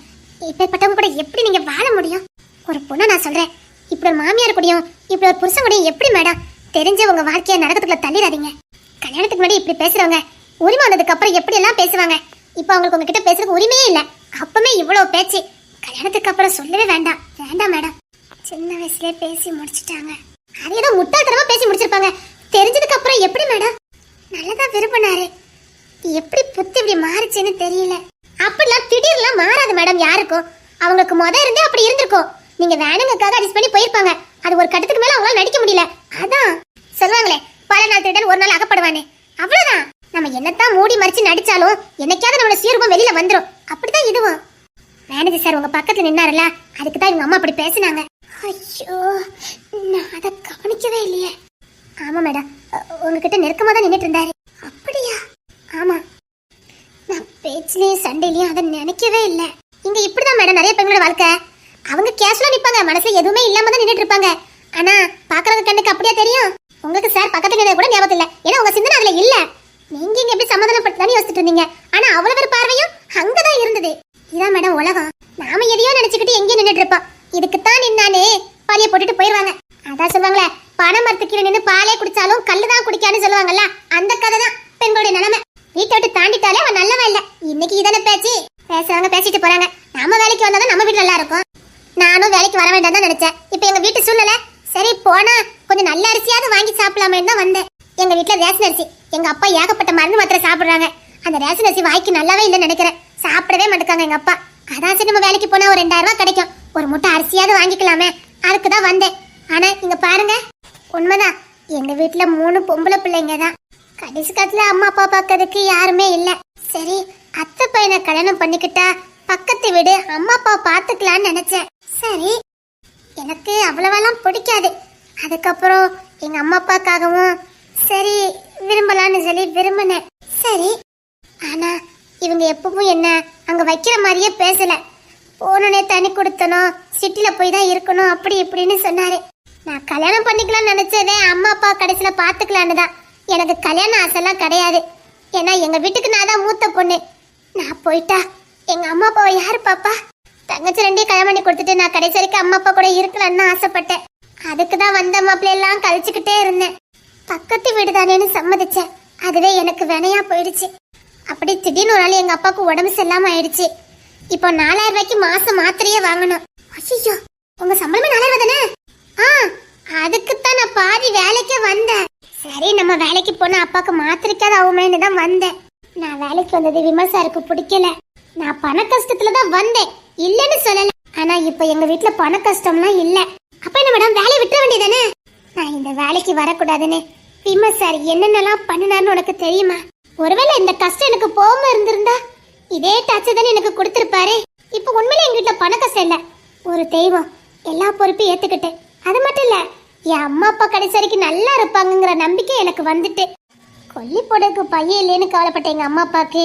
[SPEAKER 1] இப்பேற்பட்டவங்க கூட எப்படி நீங்க வாழ முடியும்? ஒரு பொண்ணை நான் சொல்றேன், இப்படி ஒரு மாமியார் கூடயும் இப்படி ஒரு புருஷன் கூடயும் எப்படி மேடம் தெரிஞ்ச உங்க வாழ்க்கையை நடக்கிறதுக்குள்ள தள்ளிடாதீங்க. கல்யாணத்துக்கு முன்னாடி இப்படி பேசுறவங்க உரிமை வந்ததுக்கு அப்புறம் எப்படி எல்லாம் பேசுவாங்க. இப்போ அவங்களுக்கு உங்ககிட்ட பேசுறதுக்கு உரிமையே இல்லை. அப்பமே இவ்வளவு பேச்சு, கல்யாணத்துக்கு அப்புறம் சொல்லவே வேண்டாம். வேண்டாம் மேடம், சின்ன வயசுலயே பேசி முடிச்சுட்டாங்க. அது ஏதோ முட்டாள்தனமா பேசி முடிச்சிருப்பாங்க. தெரிஞ்சதுக்கு அப்புறம் எப்படி மேடம்? நல்லதா விரும்பினாரு, எப்படி புத்தி இப்படி மாறுச்சுன்னு தெரியல. அப்படிலாம் திடீர்லாம் மாறாது மேடம் யாருக்கும். அவங்களுக்கு இருந்தே அப்படி இருந்திருக்கும். நீங்க வேணுங்கக்காக அட்ஜஸ்ட் பண்ணி போயிருப்பாங்க. அது ஒரு கட்டத்துக்கு மேல அவங்களால நடிக்க முடியல. அதான் சொல்லுவாங்களே, பல நாள் திருடன் ஒரு நாள் அகப்படுவானே, அவ்வளவுதான். நம்ம என்னத்தான் மூடி மறைச்சு நடிச்சாலும் என்னைக்காவது நம்மளோட சுயரூபம் வெளியில வந்துரும். அப்படிதான் இதுவும். மேனேஜர் சார் உங்க பக்கத்துல நின்னாருல, அதுக்கு தான் இவங்க அம்மா அப்படி பேசினாங்க. ஐயோ, நான் அதை கவனிக்கவே இல்லையே. ஆமா மேடம், உங்ககிட்ட நெருக்கமா தான் நின்றுட்டு இருந்தாரு. அப்படியா? ஆமா, நான் பேச்சுலயும் சண்டையிலயும் அதை நினைக்கவே இல்லை. இங்க இப்படிதான் மேடம் நிறைய பெண்களோட வாழ்க்கை. அவங்க கேஷுவலா நிப்பாங்க, மனசுல எதுவுமே இல்லாம தான் நின்றுட்டு இருப்பாங்க. ஆனா பாக்குறவங்க கண்ணுக்கு அப்படியே தெரியும். உங்களுக்கு சார் பக்கத்துல நின்னது கூட ஞாபகம் இல்ல, ஏன்னா உங்க சிந்தனை அதுல இல்ல. நீங்க இங்க எப்படி சமாதானப்படுத்தானே யோசிச்சுட்டு இருந்தீங்க. ஆனா அவ்வளவு பேர் பார்வையும் அங்கதான் இருந்தது. இதான் மேடம் உலகம். நாம எதையோ நினைச்சுக்கிட்டு எங்கேயும் நின்றுட்டு இருப்போம். இதுக்குத்தான் நின்னானே பாலிய போட்டுட்டு போயிருவாங்க. அதான் சொல்லுவாங்களே, பனை மரத்து கீழே நின்று பாலே குடிச்சாலும் கல்லுதான் குடிக்கான்னு சொல்லுவாங்கல்ல, அந்த கதை தான் பெண்களுடைய நிலைமை. வீட்டை விட்டு தாண்டிட்டாலே அவன் நல்லவன் இல்ல. இன்னைக்கு இதான பேச்சு, பேசுறவங்க பேசிட்டு போறாங்க. நம்ம வேலைக்கு வந்தாதான் நம்ம வீடு நல்லா இருக்கும். நானும் வேலைக்கு வர வேண்டாம் தான் நினைச்சேன். இப்ப எங்க வீட்டு சூழ்நிலை சரி போனா கொஞ்சம் நல்ல அரிசியாவது வாங்கி சாப்பிடலாமேன்னு தான் வந்தேன். எங்க வீட்டுல ரேஷன் அரிசி, எங்க அப்பா ஏகப்பட்ட மருந்து மாத்திரை சாப்பிடுறாங்க. அந்த ரேஷன் அரிசி வாய்க்கு நல்லாவே இல்லைன்னு நினைக்கிறேன். சாப்பிடவே மாட்டேங்காங்க எங்க அப்பா. அதான் சரி நம்ம வேலைக்கு போனா ஒரு 2000 ரூபாய் கிடைக்கும், ஒரு மூட்டை அரிசியாவது வாங்கிக்கலாமே, அதுக்கு தான் வந்தேன். ஆனா இங்க பாருங்க, உண்மைதான், எங்க வீட்டுல 3 பொம்பளை பிள்ளைங்க தான். கடைசி காலத்துல அம்மா அப்பா பார்க்கறதுக்கு யாருமே இல்ல. சரி அத்தை பையனை கல்யாணம் பண்ணிக்கிட்டா பக்கத்து வீடு அம்மா அப்பா பாத்துக்கலான்னு நினைச்சேன். சரி எனக்கு அவ்வளவெல்லாம் பிடிக்காது. அதுக்கப்புறம் எங்க அம்மா அப்பாக்காகவும் சரி விரும்பலான்னு சொல்லி விரும்பினேன். சரி ஆனா இவங்க எப்பவும் என்ன அங்க வைக்கிற மாதிரியே பேசல. போனோடனே தனி கொடுத்தனும், சிட்டில போய் தான் இருக்கணும், அப்படி இப்படின்னு சொன்னாரு. நான் கல்யாணம் பண்ணிக்கலாம்னு நினைச்சதே அம்மா அப்பா கடைசியில பாத்துக்கலான்னு தான். எனக்கு கல்யாண ஆசைலாம் கிடையாது. ஏன்னா எங்க வீட்டுக்கு நான் தான் மூத்த பொண்ணு. நான் போயிட்டா எங்க அம்மா அப்பாவை யாரு பாப்பா? தங்கச்சி 2 கல்யாணம் பண்ணி கொடுத்துட்டு நான் கடைசி வரைக்கும் அம்மா அப்பா கூட இருக்கலாம்னு ஆசைப்பட்டேன். அதுக்கு தான் வந்த மாப்பிள்ளையெல்லாம் கழிச்சுக்கிட்டே இருந்தேன். பக்கத்து வீடு தானேன்னு சம்மதிச்சேன். அதுவே எனக்கு வினையா போயிடுச்சு. அப்படி திடீர்னு ஒரு நாள் எங்க அப்பாவுக்கு உடம்பு சரியில்லாம ஆயிடுச்சு. இப்போ 4000 ரூபாய்க்கு மாசம் மாத்திரையே வாங்கணும். ஐயோ உங்க சம்பளமே 4000 தானே? அதுக்குத்தான் நான் பாதி வேலைக்கே வந்தேன். சரி நம்ம வேலைக்கு போனா அப்பாவுக்கு மாத்திரைக்காத ஆகுமேன்னு தான் வந்தேன். நான் வேலைக்கு வந்தது விமர்சாருக்கு பிடிக்கல. நான் பண கஷ்டத்துல தான் வந்தேன், இல்லன்னு சொல்லல. ஆனா இப்ப எங்க வீட்டுல பண கஷ்டம்லாம் இல்ல. அப்ப என்ன மேடம் வேலையை விட்டுற வேண்டியதானே? நான் இந்த வேலைக்கு வரக்கூடாதுன்னு விமர்சார் என்னென்னலாம் பண்ணினார்னு உனக்கு தெரியுமா? ஒருவேளை இந்த கஷ்டம் எனக்கு போகாம இருந்திருந்தா இதே டச் தானே எனக்கு கொடுத்திருப்பாரு. இப்ப உண்மையில எங்க வீட்டுல பண கஷ்டம் இல்ல. ஒரு தெய்வம் எல்லா பொறுப்பையும் ஏத்துக்கிட்டு, அது மட்டும் இல்ல என் அம்மா அப்பா கடைசி வரைக்கும் நல்லா இருப்பாங்கங்கிற நம்பிக்கை எனக்கு வந்துட்டு. கொல்லி போடுறதுக்கு பையன் இல்லைன்னு கவலைப்பட்ட எங்க அம்மா அப்பாக்கு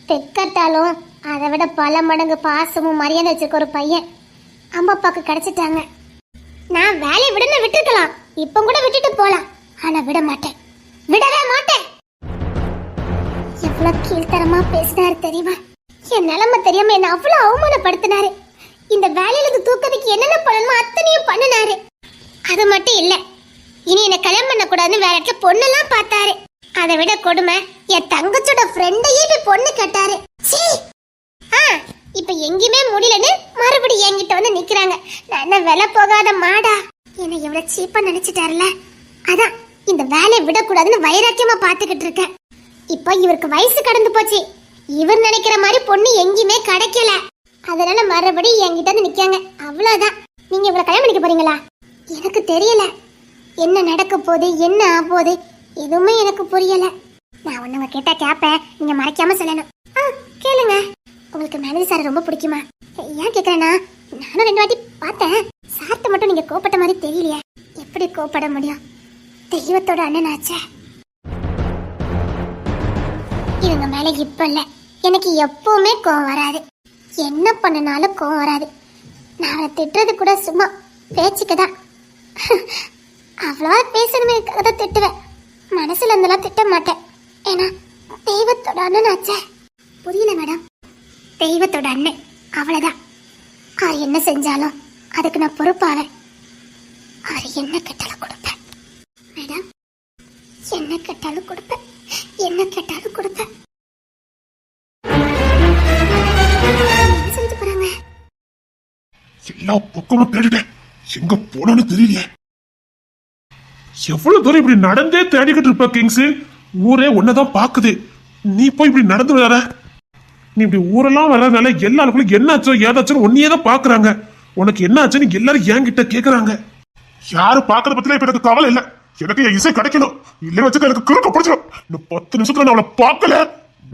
[SPEAKER 1] பெக்கட்டாலும் அதை விட பல மடங்கு பாசமும் மரியாதை வச்சிருக்க ஒரு பையன் அம்மா அப்பாக்கு கிடைச்சிட்டாங்க. நான் வேலையை விடணும் விட்டுருக்கலாம், இப்ப கூட விட்டுட்டு போலாம். ஆனா விட மாட்டேன், விடவே மாட்டேன். எவ்வளவு கீழ்த்தரமா பேசினாரு தெரியுமா? என் நிலைமை தெரியாம என்ன அவ்வளவு அவமானப்படுத்தினாரு. இந்த வேலையில இருந்து தூக்கிறதுக்கு என்னென்ன பண்ணணுமோ அத்தனையும் பண்ணினாரு. அது மட்டும் இல்ல, இனி என்ன கல்யாணம் பண்ண கூடாதுன்னு வேற இடத்துல பொண்ணெல்லாம் பார்த்தாரு. அதை விட கொடுமை, என் தங்கச்சோட ஃப்ரெண்டையே போய் பொண்ணு கேட்டாரு. இப்ப எங்கேயுமே முடியலன்னு மறுபடியும் என்கிட்ட வந்து நிக்கிறாங்க. நான் என்ன விலை போகாத மாடா? என்ன எவ்வளவு சீப்பா நினைச்சிட்டாருல. அதான் இந்த வேலையை விடக்கூடாதுன்னு வைராக்கியமா பாத்துக்கிட்டு இருக்கேன். இப்ப இவருக்கு வயசு கடந்து போச்சு. இவர் நினைக்கிற மாதிரி பொண்ணு எங்கேயுமே கிடைக்கல. அதனால மறுபடியும் என்கிட்ட வந்து நிக்காங்க. அவ்வளவுதான். நீங்க இவரை கல்யாணம் பண்ணிக்க போறீங்களா? எனக்கு தெரியல. என்ன நடக்க போகுது, என்ன ஆகுது, எதுவுமே எனக்கு புரியல. நான் ஒண்ணுங்க கேட்டா கேப்பேன், நீங்க மறைக்காம சொல்லணும். கேளுங்க. உங்களுக்கு மேனேஜர் சார் ரொம்ப பிடிக்குமா? ஏன் கேக்குறேன்னா, நானும் 2 வாட்டி பார்த்தேன். சார்ட்ட மட்டும் நீங்க கோபப்பட்ட மாதிரி தெரியலையே. எப்படி கோபப்பட முடியும்? தெய்வத்தோட அண்ணனாச்சே. இவங்க மேல இப்ப இல்ல, எனக்கு எப்பவுமே கோவம் வராது. என்ன பண்ணனாலும் கோவம் வராது. நான் அவரை திட்டுறது கூட சும்மா பேச்சுக்குதான். அவ்வளவா பேசணுமே தான் திட்டுவேன். மனசுல இருந்தெல்லாம் திட்ட மாட்டேன். ஏன்னா தெய்வத்தோட அண்ணன் ஆச்சே. புரியல மேடம்? தெய்வத்தோட அண்ணன், அவ்வளவுதான். அவர் என்ன செஞ்சாலும் அதுக்கு நான் பொறுப்பாவேன். அவர் என்ன கேட்டாலும் கொடுப்பேன் மேடம். என்ன கேட்டாலும் கொடுப்பேன், என்ன கேட்டாலும் கொடுப்பேன். செஞ்சு போறாங்க.
[SPEAKER 2] எல்லா பக்கமும் தேடிட்டேன், எங்க போனான்னு தெரியலையே. எவ்வளவு தூரம் இப்படி நடந்தே தேடிக்கிட்டு இருப்ப கிங்ஸ்? ஊரே ஒன்னதான் பாக்குது, நீ போய் இப்படி நடந்து வர. நீ இப்படி ஊரெல்லாம் வர்றதுனால எல்லாருக்குள்ள என்னாச்சோ ஏதாச்சும் ஒன்னையே தான் பாக்குறாங்க. உனக்கு என்ன ஆச்சுன்னு எல்லாரும் என்கிட்ட கேக்குறாங்க. யாரு பாக்குறத பத்தில இப்ப எனக்கு கவலை இல்ல. எனக்கு என் இசை கிடைக்கணும், இல்ல வச்சுக்க எனக்கு குறுக்க பிடிச்சிடும். இன்னும் 10 நிமிஷத்துல நான் அவளை பார்க்கல,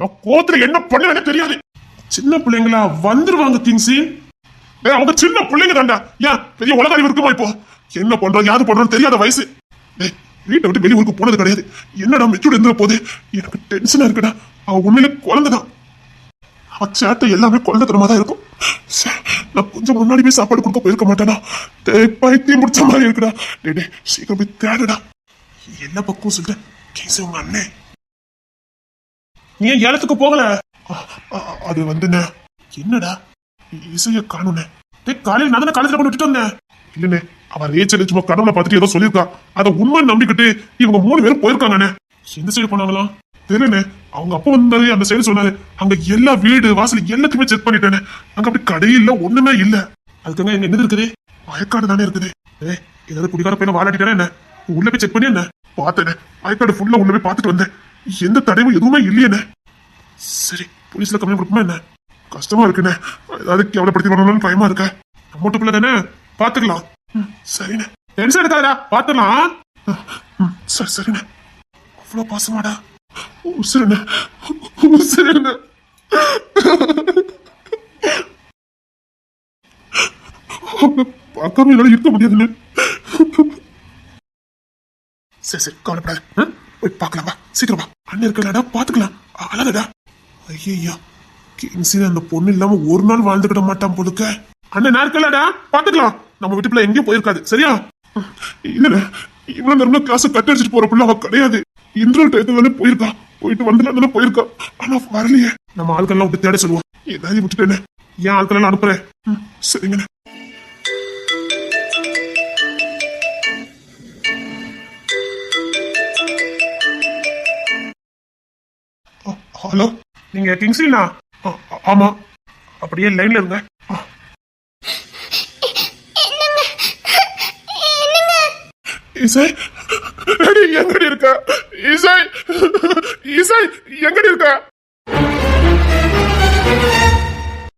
[SPEAKER 2] நான் கோத்துல என்ன பண்ணுவேன்னு தெரியாது. சின்ன பிள்ளைங்களா வந்துருவாங்க கிங்ஸ். அவங்க சின்ன பிள்ளைங்க தாண்டா. ஏன் பெரிய உலக அறிவு இருக்குமா? இப்போ என்ன பண்றோம் யாது பண்றோம் தெரியாத வயசு. வீட்டை விட்டு வெளி ஊருக்கு போனது கிடையாது. என்னடா மெச்சூர்ட் இருந்த போது எனக்கு டென்ஷனா இருக்குடா. அவன் உண்மையில குழந்தைதான். அவன் சேட்டை எல்லாமே குழந்தைத்தனமா தான் இருக்கும். நான் கொஞ்சம் முன்னாடி போய் சாப்பாடு கொடுக்க போயிருக்க மாட்டேனா? பைத்தியம் முடிச்ச மாதிரி இருக்குடா. டே சீக்கிரம் போய் தேடுடா. என்ன பக்கம் சொல்லிட்டேன் கேஸ் உங்க அண்ணே. நீ ஏன் ஏலத்துக்கு போகல? அது வந்துண்ணே. என்னடா இசைய காணுண்ணே? காலையில் நான் தானே காலேஜ்ல கொண்டு விட்டுட்டு வந்தேன். இல்லண்ணே, அவன் ரேச்சல் சும்மா கடவுளை பார்த்துட்டு ஏதோ சொல்லியிருக்கான். அதை உண்மை நம்பிக்கிட்டு இவங்க 3 பேரும் போயிருக்காங்கண்ணே. எந்த சைடு போனாங்களாம் தெரியலண்ணே. அவங்க அப்பா வந்தாரு, அந்த சைடு சொன்னாரு. அங்க எல்லா வீடு வாசல் எல்லாத்தையுமே செக் பண்ணிட்டேனே. அங்க அப்படி கடையில ஒண்ணுமே இல்ல. அதுக்காக எங்க என்ன இருக்குது? வயக்காடு தானே இருக்குது. ஏதாவது குடிக்கார பையனை வாலாட்டிட்டானா என்ன? உள்ள போய் செக் பண்ணி என்ன பார்த்தேன். ஐகார்டு ஃபுல்லா உள்ள போய் பார்த்துட்டு வந்தேன். எந்த தடையும் எதுவுமே இல்லையே. சரி, போலீஸ்ல கம்ப்ளைண்ட் கொடுக்குமா என்ன? கஷ்டமா இருக்குண்ணே. ஏதாவது கேவலப்படுத்தி வரணும்னு பயமா இருக்க. அமௌண்ட் பிள்ளை தானே, பாத்துக்கலாம். சரிண்ணே, டென்ஷன் எடுக்காதடா, பாத்துக்கலாம். சரி சரிண்ணே. அவ்வளோ பாசமாடா. சரிண்ணே, சரிண்ணே. பார்க்காம என்னால இருக்க முடியாதுன்னு. சரி சரி, கவலைப்படாத. போய் பார்க்கலாம், வா சீக்கிரம் வா. அண்ணன் இருக்கலடா, பாத்துக்கலாம். அழகடா. ஐயா, கிங்ஸின் அந்த பொண்ணு இல்லாம ஒரு நாள் வாழ்ந்துக்கிட மாட்டான் போலுக்க. அண்ணன் நான் இருக்கலடா, பாத்துக்கலாம். நம்ம வீட்டுக்குள்ள எங்கேயும் போயிருக்காது, சரியா? இல்ல, இவ்வளவு நேரம் கிளாஸ் கட் அடிச்சுட்டு போற பிள்ளை அவ கிடையாது. இன்டர்வல் டயத்துல போயிருக்கா, போயிட்டு வந்து போயிருக்கா. ஆனா வரலையே. நம்ம ஆட்கள்லாம் விட்டு தேட சொல்லுவோம். ஏதாவது விட்டுட்டேன்னு ஏன் ஆட்கள் எல்லாம் அனுப்புறேன். சரிங்கண்ணே. ஹலோ, நீங்க கிங்ஸ்லினா? ஆமா, அப்படியே லைன்ல இருங்க. இசை எங்கடி இருக்க? இசை இசை எங்கடி இருக்க?